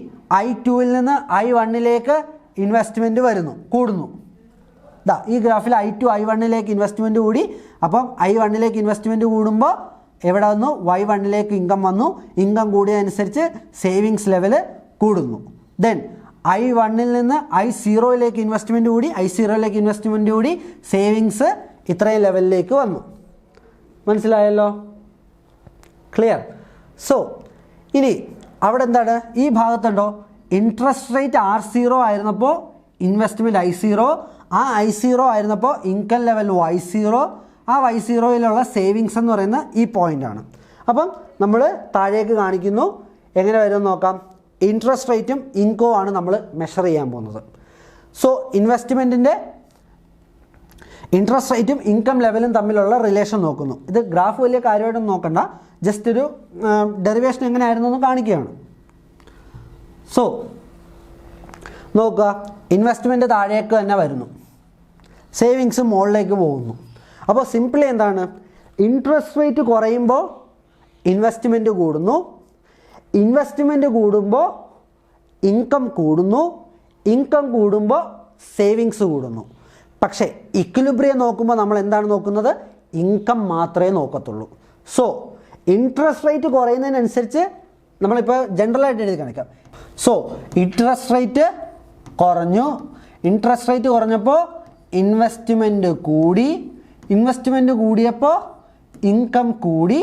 I2-ൽ നിന്ന് I1-ലേക്ക് ഇൻവെസ്റ്റ്മെൻറ്റ് വരുന്നു, കൂടുന്നു. ഈ ഗ്രാഫിൽ I2 I1-ലേക്ക് ഇൻവെസ്റ്റ്മെൻറ്റ് കൂടി. അപ്പം I1-ലേക്ക് ഇൻവെസ്റ്റ്മെൻറ്റ് കൂടുമ്പോൾ എവിടെ വന്നു? Y1-ലേക്ക് ഇൻകം വന്നു. ഇൻകം കൂടിയതനുസരിച്ച് സേവിങ്സ് ലെവൽ കൂടുന്നു. ദെൻ I1-ൽ നിന്ന് I0-ലേക്ക് ഇൻവെസ്റ്റ്മെൻറ്റ് കൂടി. I0-ലേക്ക് ഇൻവെസ്റ്റ്മെൻറ്റ് കൂടി, സേവിങ്സ് ഇത്രയും ലെവലിലേക്ക് വന്നു. മനസ്സിലായല്ലോ? ക്ലിയർ? സോ ഇനി അവിടെ എന്താണ്? ഈ ഭാഗത്തുണ്ടോ ഇൻട്രസ്റ്റ് റേറ്റ് R0 ആയിരുന്നപ്പോൾ ഇൻവെസ്റ്റ്മെൻറ്റ് I0, ആ I0 ആയിരുന്നപ്പോൾ ഇൻകം ലെവൽ Y0, ആ Y0-യിലുള്ള സേവിങ്സ് എന്ന് പറയുന്ന ഈ പോയിൻ്റാണ്. അപ്പം നമ്മൾ താഴേക്ക് കാണിക്കുന്നു. എങ്ങനെ വരുമെന്ന് നോക്കാം. ഇൻട്രസ്റ്റ് റേറ്റും ഇൻകവും ആണ് നമ്മൾ മെഷർ ചെയ്യാൻ പോകുന്നത്. സോ ഇൻവെസ്റ്റ്മെൻറ്റിൻ്റെ ഇൻട്രസ്റ്റ് റേറ്റും ഇൻകം ലെവലും തമ്മിലുള്ള റിലേഷൻ നോക്കുന്നു. ഇത് ഗ്രാഫ് വലിയ കാര്യമായിട്ടൊന്നും നോക്കണ്ട, ജസ്റ്റ് ഒരു ഡെറിവേഷൻ എങ്ങനെയായിരുന്നു എന്ന് കാണിക്കുകയാണ്. സോ നോക്കുക, ഇൻവെസ്റ്റ്മെൻറ്റ് താഴേക്ക് തന്നെ വരുന്നു, സേവിങ്സ് മുകളിലേക്ക് പോകുന്നു. അപ്പോൾ സിംപിളി എന്താണ്? ഇൻട്രസ്റ്റ് റേറ്റ് കുറയുമ്പോൾ ഇൻവെസ്റ്റ്മെൻറ്റ് കൂടുന്നു, ഇൻവെസ്റ്റ്മെൻറ്റ് കൂടുമ്പോൾ ഇൻകം കൂടുന്നു, ഇൻകം കൂടുമ്പോൾ സേവിങ്സ് കൂടുന്നു. പക്ഷേ ഇക്വിലിബ്രിയം നോക്കുമ്പോൾ നമ്മൾ എന്താണ് നോക്കുന്നത്? ഇൻകം മാത്രമേ നോക്കത്തുള്ളൂ. സോ ഇൻട്രസ്റ്റ് റേറ്റ് കുറയുന്നതിനനുസരിച്ച് നമ്മളിപ്പോൾ ജനറലായിട്ട് എഴുതി കാണിക്കാം. സോ ഇൻട്രസ്റ്റ് റേറ്റ് കുറഞ്ഞു, ഇൻട്രസ്റ്റ് റേറ്റ് കുറഞ്ഞപ്പോൾ ഇൻവെസ്റ്റ്മെൻറ്റ് കൂടി, ഇൻവെസ്റ്റ്മെൻറ്റ് കൂടിയപ്പോൾ ഇൻകം കൂടി,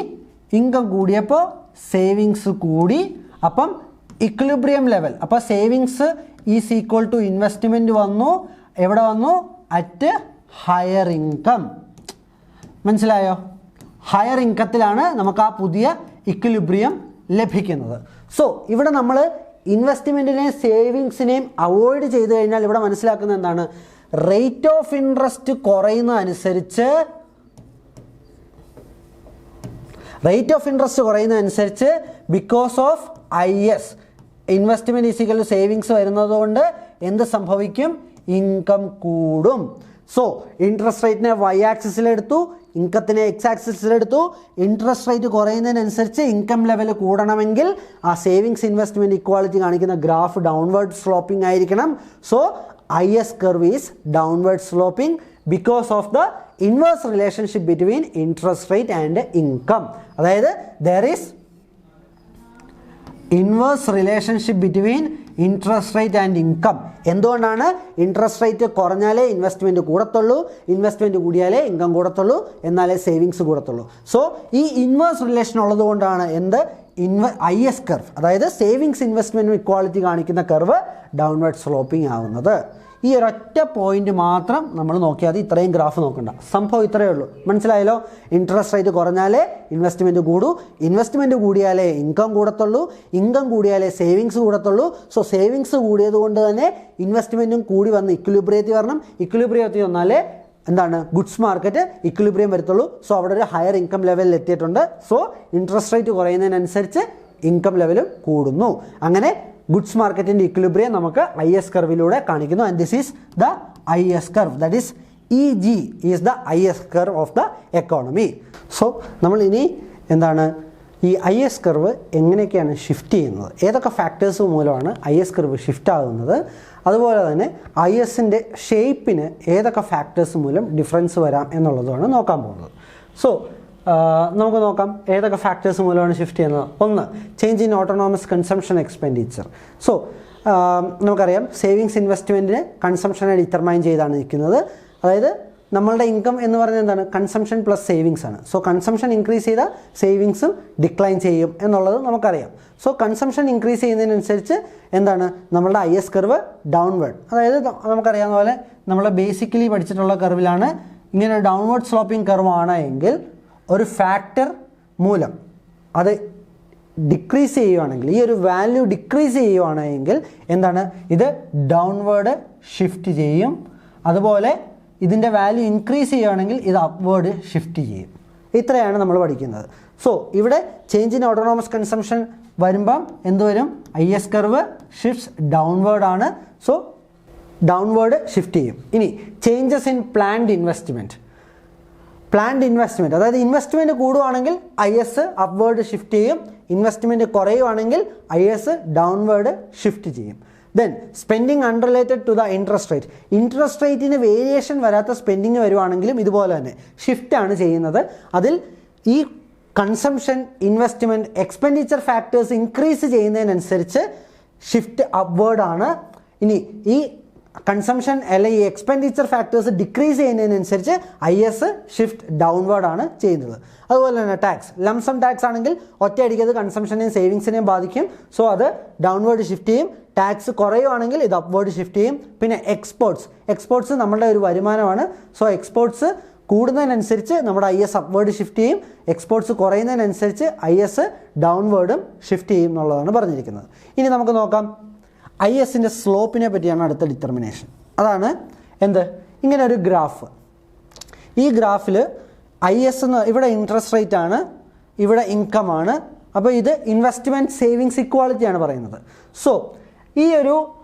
ഇൻകം കൂടിയപ്പോൾ സേവിങ്സ് കൂടി. അപ്പം ഇക്വിലിബ്രിയം ലെവൽ, അപ്പോൾ savings is equal to investment വന്നു. എവിടെ വന്നു? At higher income. മനസ്സിലായോ? ഹയർ ഇൻകത്തിലാണ് നമുക്ക് ആ പുതിയ ഇക്വിലിബ്രിയം ലഭിക്കുന്നത്. സോ ഇവിടെ നമ്മൾ ഇൻവെസ്റ്റ്മെൻറ്റിനെയും സേവിങ്സിനെയും അവോയ്ഡ് ചെയ്ത് കഴിഞ്ഞാൽ ഇവിടെ മനസ്സിലാക്കുന്നത് എന്താണ്? റേറ്റ് ഓഫ് ഇൻട്രസ്റ്റ് കുറയുന്നതനുസരിച്ച് because of IS investment is equal to savings വരുന്നത് കൊണ്ട് എന്ത് സംഭവിക്കും? ഇൻകം കൂടും. സോ ഇൻട്രസ്റ്റ് റേറ്റിനെ Y ആക്സിസിലെടുത്തു, ഇൻകത്തിനെ X ആക്സിസിലെടുത്തു. ഇൻട്രസ്റ്റ് റേറ്റ് കുറയുന്നതിനനുസരിച്ച് ഇൻകം ലെവൽ കൂടണമെങ്കിൽ ആ സേവിങ്സ് ഇൻവെസ്റ്റ്മെൻറ്റ് ഇക്വാളിറ്റി കാണിക്കുന്ന ഗ്രാഫ് ഡൗൺവേർഡ് സ്ലോപ്പിംഗ് ആയിരിക്കണം. So IS curve is downward sloping because of the inverse relationship between interest rate and income. അതായത് there is inverse relationship between interest rate and income. എന്തുകൊണ്ടാണ്? Interest rate കുറഞ്ഞാലേ investment കൂടത്തുള്ളൂ, investment കൂടിയാലേ income കൂടത്തുള്ളൂ, എന്നാലേ savings കൂടത്തുള്ളൂ. So ഈ inverse relation ഉള്ളത് കൊണ്ടാണ് എന്ത്? IS കർവ്, അതായത് സേവിങ്സ് ഇൻവെസ്റ്റ്മെൻറ്റ് ഇക്വാളിറ്റി കാണിക്കുന്ന കർവ് ഡൗൺവേർഡ് സ്ലോപ്പിംഗ് ആവുന്നത്. ഈ ഒരൊറ്റ പോയിന്റ് മാത്രം നമ്മൾ നോക്കിയാൽ ഇത്രയും ഗ്രാഫ് നോക്കണ്ട. സംഭവം ഇത്രയേ ഉള്ളൂ. മനസ്സിലായല്ലോ? ഇൻട്രസ്റ്റ് റേറ്റ് കുറഞ്ഞാലേ ഇൻവെസ്റ്റ്മെൻറ്റ് കൂടൂ, ഇൻവെസ്റ്റ്മെൻറ്റ് കൂടിയാലേ ഇൻകം കൂടത്തുള്ളൂ, ഇൻകം കൂടിയാലേ സേവിങ്സ് കൂടത്തുള്ളൂ. സോ സേവിങ്സ് കൂടിയത് കൊണ്ട് തന്നെ ഇൻവെസ്റ്റ്മെൻറ്റും കൂടി വന്ന് ഇക്വിലിബ്രിയത്തിൽ വരണം. ഇക്വിലിബ്രിയത്തിൽ വന്നാലേ എന്താണ്? ഗുഡ്സ് മാർക്കറ്റ് ഇക്വിലിബ്രിയം വരത്തുള്ളൂ. സോ അവിടെ ഒരു ഹയർ ഇൻകം ലെവലിൽ എത്തിയിട്ടുണ്ട്. സോ ഇൻട്രസ്റ്റ് റേറ്റ് കുറയുന്നതിനനുസരിച്ച് ഇൻകം ലെവലും കൂടുന്നു. അങ്ങനെ ഗുഡ്സ് മാർക്കറ്റിൻ്റെ ഇക്വിലിബ്രിയം നമുക്ക് IS കർവിലൂടെ കാണിക്കുന്നു. And this is the IS curve, that is EG is the IS curve of the economy. So നമ്മൾ ഇനി എന്താണ് ഈ IS കർവ് എങ്ങനെയൊക്കെയാണ് ഷിഫ്റ്റ് ചെയ്യുന്നത്, ഏതൊക്കെ ഫാക്ടേഴ്സ് മൂലമാണ് IS കർവ് ഷിഫ്റ്റ് ആകുന്നത്, അതുപോലെ തന്നെ ISൻ്റെ ഷേപ്പിന് ഏതൊക്കെ ഫാക്ടേഴ്സ് മൂലം ഡിഫറൻസ് വരാം എന്നുള്ളതാണ് നോക്കാൻ പോകുന്നത്. സോ നമുക്ക് നോക്കാം ഏതൊക്കെ ഫാക്ടേഴ്സ് മൂലമാണ് ഷിഫ്റ്റ് ചെയ്യുന്നത്. ഒന്ന്, change in autonomous consumption expenditure. So നമുക്കറിയാം സേവിങ്സ് ഇൻവെസ്റ്റ്മെൻറ്റിന് കൺസംഷനെ ഡിറ്റർമൈൻ ചെയ്താണ് നിൽക്കുന്നത്. അതായത് നമ്മളുടെ ഇൻകം എന്ന് പറയുന്നത് എന്താണ്? കൺസംഷൻ പ്ലസ് സേവിങ്സ് ആണ്. സോ കൺസംഷൻ ഇൻക്രീസ് ചെയ്താൽ സേവിങ്സും ഡിക്ലൈൻ ചെയ്യും എന്നുള്ളത് നമുക്കറിയാം. സോ കൺസംഷൻ ഇൻക്രീസ് ചെയ്യുന്നതിനനുസരിച്ച് എന്താണ്? നമ്മളുടെ IS കർവ് ഡൗൺവേർഡ്, അതായത് നമുക്കറിയാവുന്ന പോലെ നമ്മൾ ബേസിക്കലി പഠിച്ചിട്ടുള്ള കർവിലാണ് ഇങ്ങനെ ഡൗൺവേർഡ് സ്ലോപ്പിംഗ് കർവാണ് എങ്കിൽ ഒരു ഫാക്ടർ മൂലം അത് ഡിക്രീസ് ചെയ്യുകയാണെങ്കിൽ, ഈ ഒരു വാല്യൂ ഡിക്രീസ് ചെയ്യുകയാണെങ്കിൽ എന്താണ്? ഇത് ഡൗൺവേർഡ് ഷിഫ്റ്റ് ചെയ്യും. അതുപോലെ ഇതിൻ്റെ വാല്യൂ ഇൻക്രീസ് ചെയ്യുകയാണെങ്കിൽ ഇത് അപ്വേർഡ് ഷിഫ്റ്റ് ചെയ്യും. ഇത്രയാണ് നമ്മൾ പഠിക്കുന്നത്. സോ ഇവിടെ ചേഞ്ച് ഇൻ ഓട്ടോണോമസ് കൺസംഷൻ വരുമ്പം എന്ത് വരും? IS കർവ് ഷിഫ്റ്റ്സ് ഡൗൺവേർഡ് ആണ്. സോ ഡൗൺവേർഡ് ഷിഫ്റ്റ് ചെയ്യും. ഇനി changes in planned investment. Planned investment അതായത് ഇൻവെസ്റ്റ്മെൻറ്റ് കൂടുവാണെങ്കിൽ IS അപ്വേർഡ് ഷിഫ്റ്റ് ചെയ്യും, ഇൻവെസ്റ്റ്മെൻറ്റ് കുറയുവാണെങ്കിൽ IS ഡൗൺവേർഡ് ഷിഫ്റ്റ് ചെയ്യും. Then spending unrelated to the interest rate. Interest റേറ്റിന് വേരിയേഷൻ വരാത്ത സ്പെൻഡിങ് വരുവാണെങ്കിലും ഇതുപോലെ തന്നെ ഷിഫ്റ്റ് ആണ് ചെയ്യുന്നത്. അതിൽ ഈ consumption, investment, expenditure factors increase ചെയ്യുന്നതിനനുസരിച്ച് ഷിഫ്റ്റ് അപ്വേർഡ് ആണ്. ഇനി ഈ കൺസംഷൻ അല്ലെങ്കിൽ ഈ expenditure factors decrease ചെയ്യുന്നതിനനുസരിച്ച് IS shift downward ആണ് ചെയ്യുന്നത്. അതുപോലെ തന്നെ ടാക്സ്, ലംസം ടാക്സ് ആണെങ്കിൽ ഒറ്റയടിക്ക് അത് കൺസംഷനെയും സേവിങ്സിനെയും ബാധിക്കും. സോ അത് ഡൗൺവേർഡ് ഷിഫ്റ്റ് ചെയ്യും. ടാക്സ് കുറയുവാണെങ്കിൽ ഇത് അപ്വേർഡ് ഷിഫ്റ്റ് ചെയ്യും. പിന്നെ എക്സ്പോർട്സ് നമ്മുടെ ഒരു വരുമാനമാണ്. സോ എക്സ്പോർട്സ് കൂടുന്നതിനനുസരിച്ച് നമ്മുടെ IS അപ്വേർഡ് ഷിഫ്റ്റ് ചെയ്യും, എക്സ്പോർട്സ് കുറയുന്നതിനനുസരിച്ച് IS ഡൗൺവേർഡും ഷിഫ്റ്റ് ചെയ്യും എന്നുള്ളതാണ് പറഞ്ഞിരിക്കുന്നത്. ഇനി നമുക്ക് നോക്കാം ISൻ്റെ സ്ലോപ്പിനെ പറ്റിയാണ് അടുത്ത ഡിറ്റർമിനേഷൻ. അതാണ് എന്ത്, ഇങ്ങനെ ഒരു ഗ്രാഫ്. ഈ ഗ്രാഫിൽ IS എന്ന് ഇവിടെ ഇൻട്രസ്റ്റ് റേറ്റ് ആണ്, ഇവിടെ ഇൻകം ആണ്. അപ്പോൾ ഇത് ഇൻവെസ്റ്റ്മെൻറ്റ് സേവിങ്സ് ഇക്വാളിറ്റിയാണ് പറയുന്നത്. സോ ഈ ഒരു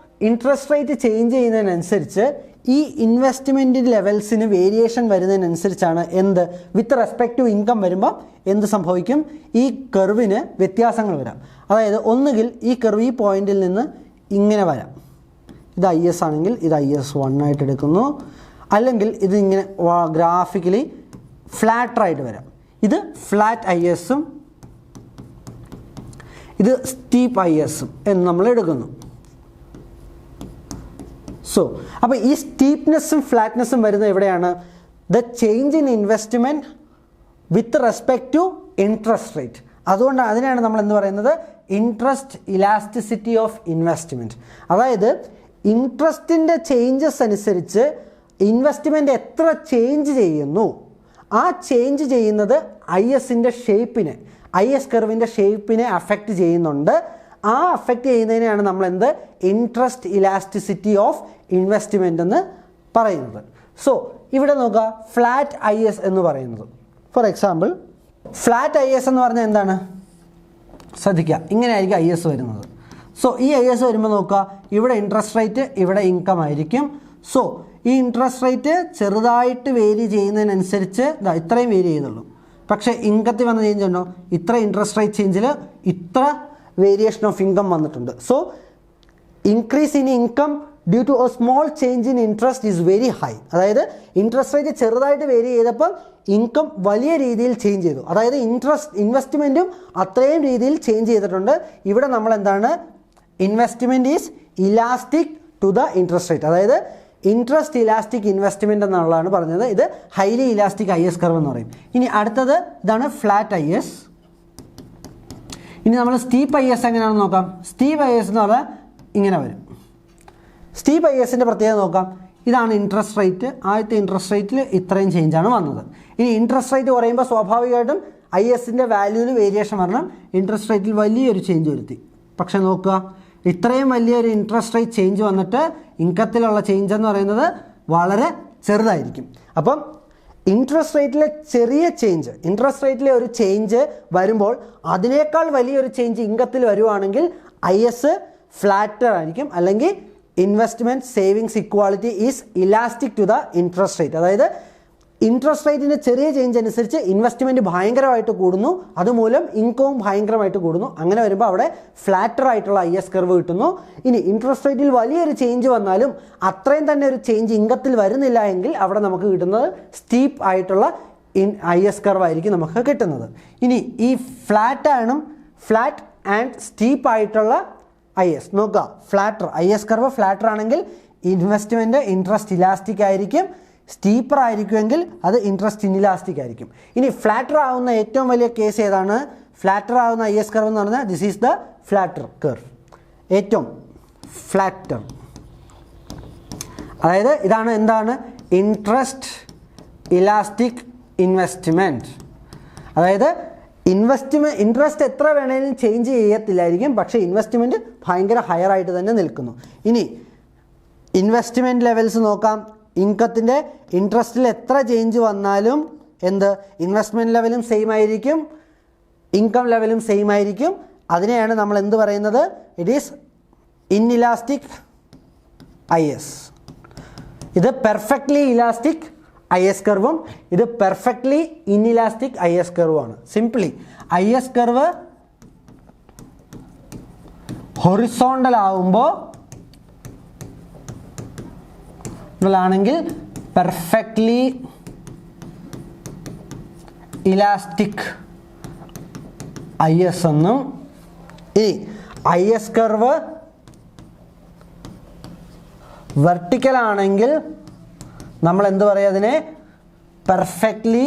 ഇൻട്രസ്റ്റ് റേറ്റ് ചേഞ്ച് ചെയ്യുന്നതിനനുസരിച്ച് ഈ ഇൻവെസ്റ്റ്മെൻറ്റ് ലെവൽസിന് വേരിയേഷൻ വരുന്നതിനനുസരിച്ചാണ് എന്ത്, വിത്ത് റെസ്പെക്ട് ടു ഇൻകം വരുമ്പോൾ എന്ത് സംഭവിക്കും, ഈ കർവിന് വ്യത്യാസങ്ങൾ വരാം. അതായത് ഒന്നുകിൽ ഈ കർവ് ഈ പോയിന്റിൽ നിന്ന് ഇങ്ങനെ വരാം, ഇത് IS ആണെങ്കിൽ ഇത് IS1 ആയിട്ട് എടുക്കുന്നു, അല്ലെങ്കിൽ ഇതിങ്ങനെ ഗ്രാഫിക്കലി ഫ്ലാറ്ററായിട്ട് വരാം. ഇത് ഫ്ലാറ്റ് ISഉം ഇത് സ്റ്റീപ്പ് ISഉം എന്ന് നമ്മൾ എടുക്കുന്നു. സോ അപ്പോൾ ഈ സ്റ്റീപ്നെസ്സും ഫ്ലാറ്റ്നെസ്സും വരുന്നത് എവിടെയാണ്, the change in investment with respect to interest rate. അതുകൊണ്ട് അതിനാണ് നമ്മൾ എന്ത് പറയുന്നത്, ഇൻട്രസ്റ്റ് ഇലാസ്റ്റിസിറ്റി ഓഫ് ഇൻവെസ്റ്റ്മെൻറ്റ്. അതായത് ഇൻട്രസ്റ്റിൻ്റെ ചേഞ്ചസ് അനുസരിച്ച് ഇൻവെസ്റ്റ്മെൻറ്റ് എത്ര ചേഞ്ച് ചെയ്യുന്നു, ആ ചേഞ്ച് ചെയ്യുന്നത് ISൻ്റെ ഷേപ്പിനെ, IS കർവിൻ്റെ ഷേപ്പിനെ അഫക്റ്റ് ചെയ്യുന്നുണ്ട്. ആ അഫക്റ്റ് ചെയ്യുന്നതിനെയാണ് നമ്മൾ എന്ത്, ഇൻട്രസ്റ്റ് ഇലാസ്റ്റിസിറ്റി ഓഫ് ഇൻവെസ്റ്റ്മെൻറ്റ് എന്ന് പറയുന്നത്. സോ ഇവിടെ നോക്കുക, ഫ്ലാറ്റ് IS എന്ന് പറയുന്നത്, ഫോർ എക്സാമ്പിൾ ഫ്ലാറ്റ് IS എന്ന് പറഞ്ഞാൽ എന്താണ്, ശ്രദ്ധിക്കുക, ഇങ്ങനെയായിരിക്കും IS വരുന്നത്. സോ ഈ IS വരുമ്പോൾ നോക്കുക, ഇവിടെ ഇൻട്രസ്റ്റ് റേറ്റ്, ഇവിടെ ഇൻകം ആയിരിക്കും. സോ ഈ ഇൻട്രസ്റ്റ് റേറ്റ് ചെറുതായിട്ട് വേരി ചെയ്യുന്നതിനനുസരിച്ച് ഇത്രയും വേരി ചെയ്യുന്നുള്ളൂ. പക്ഷേ ഇൻകത്തിൽ വന്ന ചേഞ്ച് ഉണ്ടോ, ഇത്ര ഇൻട്രസ്റ്റ് റേറ്റ് ചേഞ്ചിൽ ഇത്ര വേരിയേഷൻ ഓഫ് ഇൻകം വന്നിട്ടുണ്ട്. So increase in income due to a small change in interest is very high. അതായത് ഇൻട്രസ്റ്റ് റേറ്റ് ചെറുതായിട്ട് വേരി ചെയ്തപ്പോൾ ഇൻകം വലിയ രീതിയിൽ ചേഞ്ച് ചെയ്തു. അതായത് ഇൻവെസ്റ്റ്മെൻറ്റും അത്രയും രീതിയിൽ ചേഞ്ച് ചെയ്തിട്ടുണ്ട്. ഇവിടെ നമ്മൾ എന്താണ്, investment is elastic to the interest rate. അതായത് ഇൻട്രസ്റ്റ് ഇലാസ്റ്റിക് ഇൻവെസ്റ്റ്മെൻറ്റ് എന്നുള്ളതാണ് പറഞ്ഞത്. ഇത് ഹൈലി ഇലാസ്റ്റിക് IS കർവ് എന്ന് പറയും. ഇനി അടുത്തത് ഇതാണ് ഫ്ലാറ്റ് IS. ഇനി നമ്മൾ സ്റ്റീപ്പ് IS എങ്ങനെയാണെന്ന് നോക്കാം. സ്റ്റീപ്പ് IS എന്ന് പറഞ്ഞാൽ ഇങ്ങനെ വരും. സ്റ്റീപ്പ് ISൻ്റെ പ്രത്യേകത നോക്കാം. ഇതാണ് ഇൻട്രസ്റ്റ് റേറ്റ്. ആദ്യത്തെ ഇൻട്രസ്റ്റ് റേറ്റിൽ ഇത്രയും ചേഞ്ചാണ് വന്നത്. ഇനി ഇൻട്രസ്റ്റ് റേറ്റ് കുറയുമ്പോൾ സ്വാഭാവികമായിട്ടും ISൻ്റെ വാല്യൂവിന് വേരിയേഷൻ വരണം. ഇൻട്രസ്റ്റ് റേറ്റിൽ വലിയൊരു ചേഞ്ച് വരുത്തി. പക്ഷേ നോക്കുക, ഇത്രയും വലിയൊരു ഇൻട്രസ്റ്റ് റേറ്റ് ചേഞ്ച് വന്നിട്ട് ഇൻകത്തിലുള്ള ചേഞ്ച് എന്ന് പറയുന്നത് വളരെ ചെറുതായിരിക്കും. അപ്പം ഇൻട്രസ്റ്റ് റേറ്റിലെ ചെറിയ ചേഞ്ച്, ഇൻട്രസ്റ്റ് റേറ്റിലെ ഒരു ചേഞ്ച് വരുമ്പോൾ അതിനേക്കാൾ വലിയൊരു ചേഞ്ച് ഇൻകത്തിൽ വരുവാണെങ്കിൽ IS ഫ്ലാറ്റർ ആയിരിക്കും. അല്ലെങ്കിൽ investment savings equality is elastic to the interest rate. അതായത് ഇൻട്രസ്റ്റ് റേറ്റിൻ്റെ ചെറിയ ചേഞ്ച് അനുസരിച്ച് ഇൻവെസ്റ്റ്മെൻറ്റ് ഭയങ്കരമായിട്ട് കൂടുന്നു, അതുമൂലം ഇൻകവും ഭയങ്കരമായിട്ട് കൂടുന്നു. അങ്ങനെ വരുമ്പോൾ അവിടെ ഫ്ലാറ്റർ ആയിട്ടുള്ള IS കർവ് കിട്ടുന്നു. ഇനി ഇൻട്രസ്റ്റ് റേറ്റിൽ വലിയൊരു ചേഞ്ച് വന്നാലും അത്രയും തന്നെ ഒരു ചേഞ്ച് ഇൻകത്തിൽ വരുന്നില്ല എങ്കിൽ അവിടെ നമുക്ക് കിട്ടുന്നത് സ്റ്റീപ്പ് ആയിട്ടുള്ള IS കർവ് ആയിരിക്കും നമുക്ക് കിട്ടുന്നത്. ഇനി ഈ ഫ്ലാറ്റ് ആൻഡ് സ്റ്റീപ്പ് ആയിട്ടുള്ള IS നോക്കുക, ഫ്ലാറ്റർ IS കർവ് ഫ്ലാറ്റർ ആണെങ്കിൽ ഇൻവെസ്റ്റ്മെൻറ്റ് ഇൻട്രസ്റ്റ് ഇലാസ്റ്റിക് ആയിരിക്കും, സ്റ്റീപ്പർ ആയിരിക്കുമെങ്കിൽ അത് ഇൻട്രസ്റ്റ് ഇൻഇലാസ്റ്റിക് ആയിരിക്കും. ഇനി ഫ്ലാറ്റർ ആവുന്ന ഏറ്റവും വലിയ കേസ് ഏതാണ്, ഫ്ലാറ്റർ ആവുന്ന IS കർവ് എന്ന് പറഞ്ഞാൽ this is the flatter curve, ഏറ്റവും ഫ്ലാറ്റർ. അതായത് ഇതാണ് എന്താണ്, ഇൻട്രസ്റ്റ് ഇലാസ്റ്റിക് ഇൻവെസ്റ്റ്മെൻറ്റ്. അതായത് ഇൻട്രസ്റ്റ് എത്ര വേണമെങ്കിലും ചേഞ്ച് ചെയ്യത്തില്ലായിരിക്കും, പക്ഷേ ഇൻവെസ്റ്റ്മെൻറ്റ് ഭയങ്കര ഹയർ ആയിട്ട് തന്നെ നിൽക്കുന്നു. ഇനി ഇൻവെസ്റ്റ്മെൻറ്റ് ലെവൽസ് നോക്കാം. ഇൻകത്തിൻ്റെ ഇൻട്രസ്റ്റിൽ എത്ര ചേഞ്ച് വന്നാലും ഇൻവെസ്റ്റ്മെൻറ്റ് ലെവലും സെയിം ആയിരിക്കും, ഇൻകം ലെവലും സെയിം ആയിരിക്കും. അതിനെയാണ് നമ്മൾ എന്ത് പറയുന്നത്, ഇറ്റ് ഈസ് ഇൻഇലാസ്റ്റിക് IS. ഇത് പെർഫെക്റ്റ്ലി ഇലാസ്റ്റിക് IS കർവും ഇത് പെർഫെക്റ്റ്ലി ഇൻഇലാസ്റ്റിക് IS കർവുമാണ്. സിംപ്ലി IS കർവ് ഹൊറിസോണ്ടൽ ആവുമ്പോൾ ആണെങ്കിൽ പെർഫെക്റ്റ്ലി ഇലാസ്റ്റിക് IS എന്നും ഈ IS കർവ് വെർട്ടിക്കൽ ആണെങ്കിൽ നമ്മൾ എന്ത് പറയുക അതിനെ പെർഫെക്റ്റ്ലി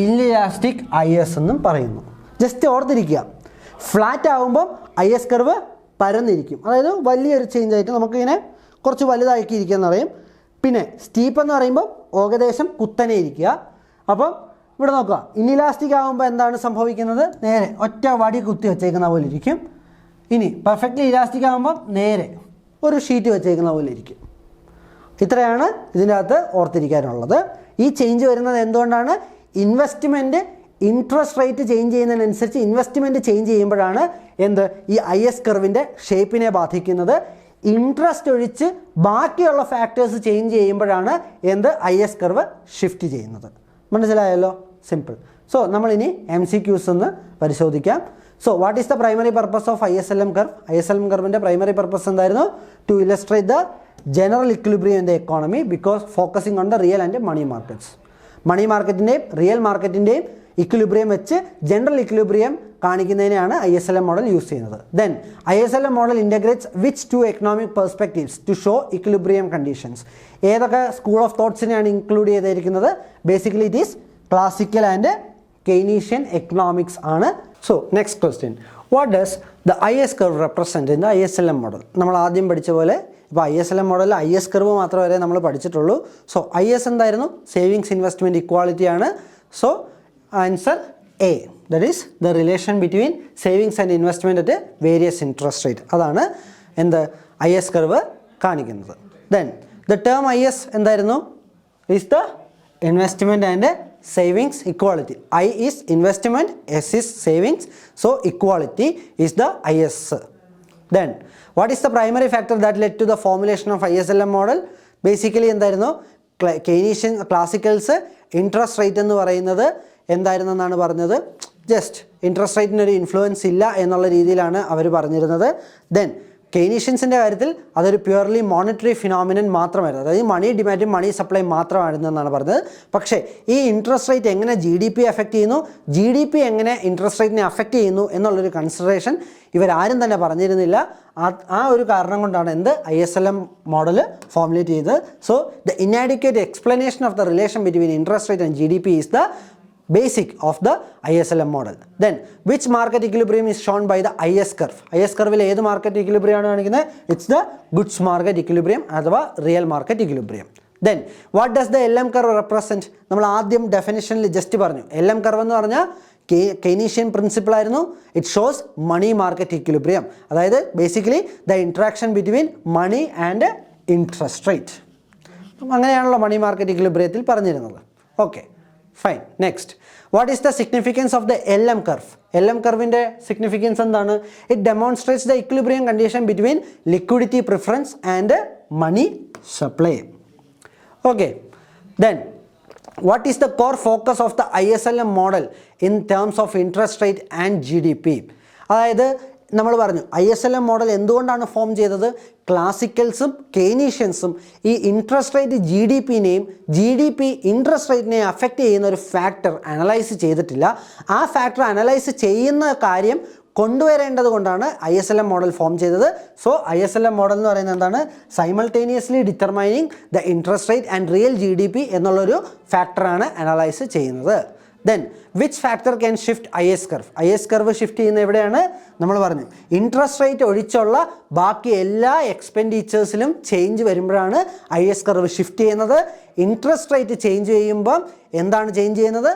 ഇൻഇലാസ്റ്റിക് IS എന്നും പറയുന്നു. ജസ്റ്റ് ഓർത്തിരിക്കുക, ഫ്ലാറ്റ് ആകുമ്പോൾ IS കർവ് പരന്നിരിക്കും, അതായത് വലിയൊരു ചേഞ്ച് ആയിട്ട് നമുക്കിങ്ങനെ കുറച്ച് വലുതാക്കിയിരിക്കുക എന്ന് പറയും. പിന്നെ സ്റ്റീപ്പ് എന്ന് പറയുമ്പോൾ ഏകദേശം കുത്തനെ ഇരിക്കുക. അപ്പം ഇവിടെ നോക്കുക, ഇൻഇലാസ്റ്റിക് ആകുമ്പോൾ എന്താണ് സംഭവിക്കുന്നത്? നേരെ ഒറ്റ വടി കുത്തി വെച്ചേക്കുന്ന പോലെ ഇരിക്കും. ഇനി പെർഫെക്റ്റ്ലി ഇലാസ്റ്റിക് ആകുമ്പോൾ നേരെ ഒരു ഷീറ്റ് വെച്ചേക്കുന്ന പോലെ ഇരിക്കും. ഇത്രയാണ് ഇതിൻ്റെ അകത്ത് ഓർത്തിരിക്കാനുള്ളത്. ഈ ചേഞ്ച് വരുന്നത് എന്തുകൊണ്ടാണ്? ഇൻവെസ്റ്റ്മെൻറ്റ് ഇൻട്രസ്റ്റ് റേറ്റ് ചേഞ്ച് ചെയ്യുന്നതിനനുസരിച്ച് ഇൻവെസ്റ്റ്മെൻറ്റ് ചേഞ്ച് ചെയ്യുമ്പോഴാണ് ഈ IS കർവിൻ്റെ ഷേപ്പിനെ ബാധിക്കുന്നത്. ഇൻട്രസ്റ്റ് ഒഴിച്ച് ബാക്കിയുള്ള ഫാക്ടേഴ്സ് ചേഞ്ച് ചെയ്യുമ്പോഴാണ് IS കർവ് ഷിഫ്റ്റ് ചെയ്യുന്നത്. മനസ്സിലായല്ലോ? സിമ്പിൾ. സോ നമ്മളിനി MCQs ഒന്ന് പരിശോധിക്കാം. So what is the primary purpose of ISLM curve? ISLM കർവിൻ്റെ പ്രൈമറി പർപ്പസ് എന്തായിരുന്നു? To illustrate the general equilibrium in the economy because focusing on the real and money markets. Money മാർക്കറ്റിൻ്റെയും real മാർക്കറ്റിൻ്റെയും equilibrium വെച്ച് general equilibrium കാണിക്കുന്നതിനെയാണ് ISLM model use ചെയ്യുന്നത്. Then ISLM model integrates which two economic perspectives to show equilibrium conditions. ഏതൊക്കെ school of തോട്ട്സിനെയാണ് include ചെയ്തിരിക്കുന്നത്? Basically it is classical and Keynesian economics ആണ്. So next question, what does the IS curve represent in the ISLM model? നമ്മൾ ആദ്യം പഠിച്ച പോലെ ഇപ്പോൾ ISLM മോഡലിൽ IS കർവ് മാത്രം വരെ നമ്മൾ പഠിച്ചിട്ടുള്ളൂ. സോ IS എന്തായിരുന്നു? സേവിങ്സ് ഇൻവെസ്റ്റ്മെൻറ്റ് ഇക്വാളിറ്റി ആണ്. So answer A, that is the relation between savings and investment at various interest rate. അതാണ് IS കർവ് കാണിക്കുന്നത്. Then the term IS എന്തായിരുന്നു? is the investment and savings equality. I is investment, S is savings, so equality is the IS. Then what is the primary factor that led to the formulation of ISLM model? Basically എന്തായിരുന്നു? Keynesian classicals interest rate എന്ന് പറയുന്നത് എന്തായിരുന്നെന്നാണ് പറഞ്ഞത്? Just interest റേറ്റിനൊരു influence ഇല്ല എന്നുള്ള രീതിയിലാണ് അവർ പറഞ്ഞിരുന്നത്. Then കെയ്നീഷ്യൻസിൻ്റെ കാര്യത്തിൽ അതൊരു പ്യുവർലി മോണിറ്ററി ഫിനോമിനൻ മാത്രമായിരുന്നു, അതായത് മണി ഡിമാൻഡും മണി സപ്ലൈ മാത്രമായിരുന്നെന്നാണ് പറഞ്ഞത്. പക്ഷേ ഈ ഇൻട്രസ്റ്റ് റേറ്റ് എങ്ങനെ GDP എഫക്റ്റ് ചെയ്യുന്നു, GDP എങ്ങനെ ഇൻട്രസ്റ്റ് റേറ്റിനെ അഫക്റ്റ് ചെയ്യുന്നു എന്നുള്ളൊരു കൺസിഡറേഷൻ ഇവരാരും തന്നെ പറഞ്ഞിരുന്നില്ല. ആ ഒരു കാരണം കൊണ്ടാണ് ISLM മോഡൽ ഫോർമുലേറ്റ് ചെയ്തത്. So the inadequate explanation of the relation between interest rate and GDP is the basic of the ISLM model. Then which market equilibrium is shown by the IS curve? IS curve ഏത് market equilibrium ആണ് കാണിക്കുന്നത്? It's the goods market equilibrium അഥവാ real market equilibrium. Then what does the LM curve represent? നമ്മൾ ആദ്യം ഡെഫിനിഷനിൽ just പറഞ്ഞു. LM curve എന്ന് പറഞ്ഞാൽ കെയ്നീഷ്യൻ പ്രിൻസിപ്പിൾ ആയിരുന്നു. It shows money market equilibrium, അതായത് basically the interaction between money and interest rate. അങ്ങനെയാണല്ലോ മണി മാർക്കറ്റ് ഇക്വിലിബ്രിയത്തിൽ പറഞ്ഞിരുന്നത്. Okay, fine. Next, what is the significance of the LM curve? LM കർവിൻ്റെ significance എന്താണ്? It demonstrates the equilibrium condition between liquidity preference and money supply. Okay, then what is the core focus of the ISLM model in terms of interest rate and GDP? അതായത് നമ്മൾ പറഞ്ഞു ISLM model എന്തുകൊണ്ടാണ് form ചെയ്തത്? ക്ലാസിക്കൽസും കെയ്നീഷ്യൻസും ഈ interest rate GDP interest റേറ്റിനെയും affect ചെയ്യുന്ന ഒരു ഫാക്ടർ അനലൈസ് ചെയ്തിട്ടില്ല. ആ ഫാക്ടർ അനലൈസ് ചെയ്യുന്ന കാര്യം കൊണ്ടുവരേണ്ടത് കൊണ്ടാണ് ISLM മോഡൽ ഫോം ചെയ്തത്. സോ ISLM മോഡൽ എന്ന് പറയുന്നത് എന്താണ്? Simultaneously determining the interest rate and real GDP എന്നുള്ളൊരു ഫാക്ടറാണ് അനലൈസ് ചെയ്യുന്നത്. Then which factor can shift IS curve? IS curve shift ചെയ്യുന്ന എവിടെയാണ്? നമ്മൾ പറഞ്ഞു ഇൻട്രസ്റ്റ് റേറ്റ് ഒഴിച്ചുള്ള ബാക്കി എല്ലാ എക്സ്പെൻഡിച്ചേഴ്സിലും ചേഞ്ച് വരുമ്പോഴാണ് IS കർവ് ഷിഫ്റ്റ് ചെയ്യുന്നത്. ഇൻട്രസ്റ്റ് റേറ്റ് ചേഞ്ച് ചെയ്യുമ്പം എന്താണ് ചേഞ്ച് ചെയ്യുന്നത്?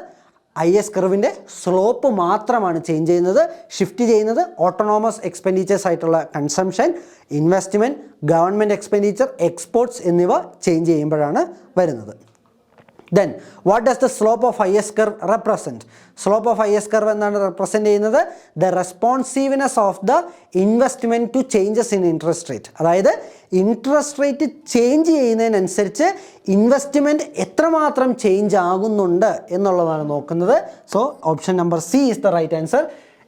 IS കർവിൻ്റെ സ്ലോപ്പ് മാത്രമാണ് ചേഞ്ച് ചെയ്യുന്നത്. ഷിഫ്റ്റ് ചെയ്യുന്നത് ഓട്ടോണോമസ് എക്സ്പെൻഡിച്ചേഴ്സ് ആയിട്ടുള്ള consumption, investment, government expenditure, exports എന്നിവ ചേഞ്ച് ചെയ്യുമ്പോഴാണ് വരുന്നത്. Then what does the slope of IS curve represent? Slope of IS curve എന്താണ് represent ചെയ്യുന്നത്? The responsiveness of the investment to changes in interest rate. അതായത് interest rate change ചെയ്യുന്നതിനനുസരിച്ച് investment എത്രമാത്രം change ആകുന്നുണ്ട് എന്നുള്ളതാണ് നോക്കുന്നത്. So option number C is the right answer.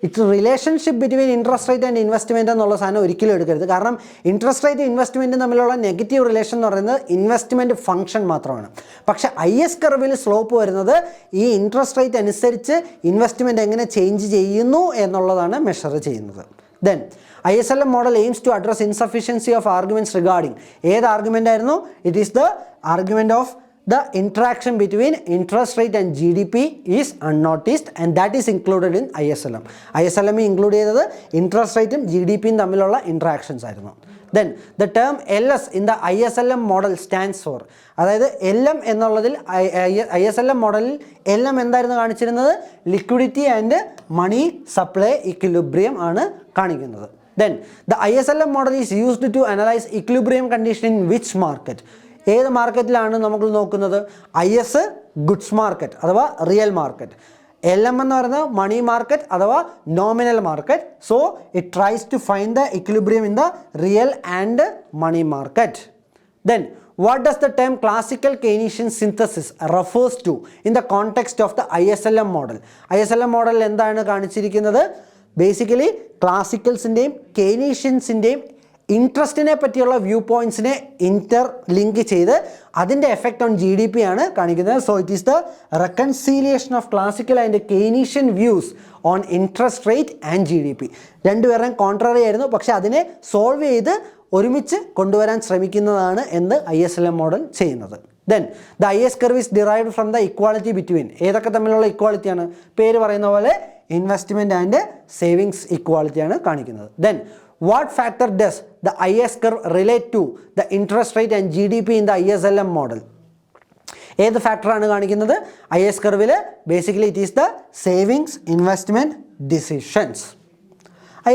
It's relationship between interest rate and investment എന്നുള്ള സാധനം ഒരിക്കലും എടുക്കരുത്. കാരണം ഇൻട്രസ്റ്റ് റേറ്റ് ഇൻവെസ്റ്റ്മെൻറ്റും തമ്മിലുള്ള നെഗറ്റീവ് റിലേഷൻ എന്ന് പറയുന്നത് ഇൻവെസ്റ്റ്മെൻറ്റ് ഫംഗ്ഷൻ മാത്രമാണ്. പക്ഷേ IS കർവിൽ സ്ലോപ്പ് വരുന്നത് ഈ ഇൻട്രസ്റ്റ് റേറ്റ് അനുസരിച്ച് ഇൻവെസ്റ്റ്മെൻറ്റ് എങ്ങനെ ചേഞ്ച് ചെയ്യുന്നു എന്നുള്ളതാണ് മെഷർ ചെയ്യുന്നത്. Then ISLM model aims to address insufficiency of arguments regarding ഏത് ആർഗ്യുമെൻ്റ് ആയിരുന്നു? It is the argument of the interaction between interest rate and GDP is unnoticed and that is included in ISLM. ISLM include ചെയ്തത് interest റേറ്റും GDP യും തമ്മിലുള്ള interactions ആയിരുന്നു. Then the term LS in the ISLM model stands for, അതായത് LM എന്നുള്ളതിൽ ISLM മോഡലിൽ LM എന്തായിരുന്നു കാണിച്ചിരുന്നത്? Liquidity and money supply equilibrium ആണ് കാണിക്കുന്നത്. Then the ISLM model is used to analyze equilibrium condition in which market? ഏത് മാർക്കറ്റിലാണ് നമ്മൾ നോക്കുന്നത്? IS ഗുഡ്സ് മാർക്കറ്റ് അഥവാ റിയൽ മാർക്കറ്റ്, LM എന്ന് പറയുന്നത് മണി മാർക്കറ്റ് അഥവാ nominal market. So it tries to find the equilibrium in the real and money market. Then what does the term classical Keynesian synthesis refers to in the context of the ISLM model? ISLM മോഡലിൽ എന്താണ് കാണിച്ചിരിക്കുന്നത്? Basically ക്ലാസിക്കൽസിൻ്റെയും കെയ്നീഷ്യൻസിൻ്റെയും ഇൻട്രസ്റ്റിനെ പറ്റിയുള്ള view പോയിൻറ്റ്സിനെ link ചെയ്ത് അതിൻ്റെ effect on GDP ആണ് കാണിക്കുന്നത്. So it is the reconciliation of classical and Keynesian views on interest rate and GDP. രണ്ടുപേരും contrary ആയിരുന്നു, പക്ഷേ അതിനെ സോൾവ് ചെയ്ത് ഒരുമിച്ച് കൊണ്ടുവരാൻ ശ്രമിക്കുന്നതാണ് എന്ന് ISLM മോഡൽ ചെയ്യുന്നത്. Then the IS curve is derived from the equality between, ഏതൊക്കെ തമ്മിലുള്ള ഇക്വാളിറ്റിയാണ്? പേര് പറയുന്ന പോലെ ഇൻവെസ്റ്റ്മെൻറ്റ് ആൻഡ് സേവിങ്സ് ഇക്വാളിറ്റിയാണ് കാണിക്കുന്നത്. Then what factor does the IS curve relate to the interest rate and GDP in the ISLM model? ഏത് ഫാക്ടറാണ് കാണിക്കുന്നത്? IS കർവിൽ basically it is the savings investment decisions.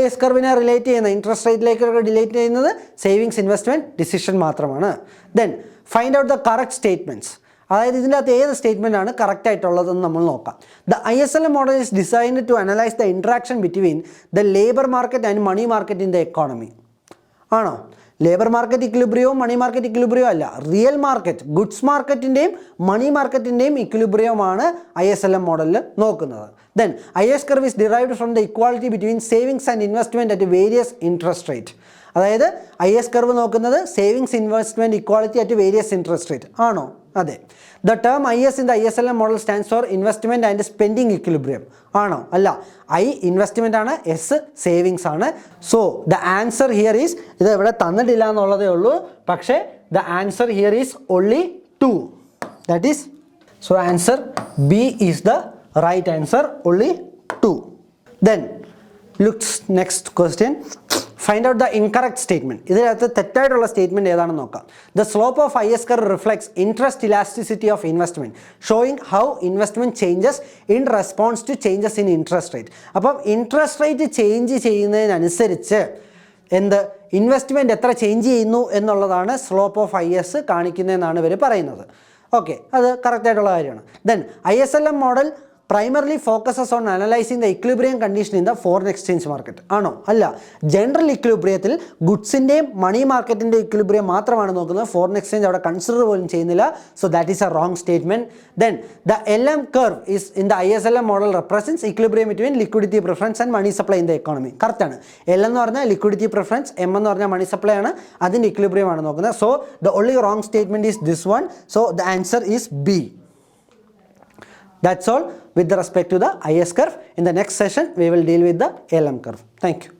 IS കർവിനെ റിലേറ്റ് ചെയ്യുന്ന interest റേറ്റിലേക്ക് relate ചെയ്യുന്നത് savings investment decision മാത്രമാണ്. Then find out the correct statements, അതായത് ഇതിൻ്റെ അകത്ത് ഏത് സ്റ്റേറ്റ്മെൻ്റ് ആണ് കറക്റ്റ് ആയിട്ടുള്ളതെന്ന് നമ്മൾ നോക്കാം. The ISLM model is designed to analyse the interaction between the labour market and money market in the economy. ആണോ? ലേബർ മാർക്കറ്റ് ഇക്വിലിബ്രിയവും മണി മാർക്കറ്റ് ഇക്വിലിബ്രിയവും അല്ല, റിയൽ മാർക്കറ്റ് ഗുഡ്സ് മാർക്കറ്റിൻ്റെയും മണി മാർക്കറ്റിൻ്റെയും ഇക്വിലിബ്രിയമാണ് ISLM മോഡലിൽ നോക്കുന്നത്. Then IS curve is derived from the equality between savings and investment at various interest rate. അതായത് IS കർവ് നോക്കുന്നത് savings investment equality at various interest rate ആണോ? അതെ. The term IS in the ISLM model stands for investment and spending equilibrium ആണോ? അല്ല, I investment ആണ്, S savings ആണ്. So the answer here is, ഇത് ഇവിടെ തന്നിട്ടില്ല എന്നുള്ളതേ ഉള്ളൂ, പക്ഷേ the answer here is only 2. That is, so answer B is the right answer, only 2. Then looks next question. Find out the incorrect statement. ഇതിനകത്ത് തെറ്റായിട്ടുള്ള statement ഏതാണെന്ന് നോക്കാം. The slope of IS curve reflects interest elasticity of investment showing how investment changes in response to changes in interest rate. അപ്പം interest rate change ചെയ്യുന്നതിനനുസരിച്ച് investment എത്ര change ചെയ്യുന്നു എന്നുള്ളതാണ് slope of IS കാണിക്കുന്നതെന്നാണ് ഇവർ പറയുന്നത്. ഓക്കെ, അത് കറക്റ്റായിട്ടുള്ള കാര്യമാണ്. Then ISLM model primarily focuses on analyzing the equilibrium condition in the foreign exchange market. ആണോ? അല്ല, ജനറൽ ഇക്വിലിബ്രിയത്തിൽ ഗുഡ്സിൻ്റെയും മണി മാർക്കറ്റിൻ്റെ ഇക്വിലിബ്രിയം മാത്രമാണ് നോക്കുന്നത്, ഫോറിൻ എക്സ്ചേഞ്ച് അവിടെ കൺസിഡർ പോലും ചെയ്യുന്നില്ല. So that is a wrong statement. Then the LM curve is in the ISLM model represents equilibrium between liquidity preference and money supply in the economy. കറക്റ്റാണ്. L എന്ന് പറഞ്ഞാൽ liquidity preference, M എന്ന് പറഞ്ഞാൽ money supply ആണ്, അതിൻ്റെ equilibrium ആണ് നോക്കുന്നത്. So the only wrong statement is this one. So the answer is B. That's all with respect to the IS curve. In the next session, we will deal with the LM curve. Thank you.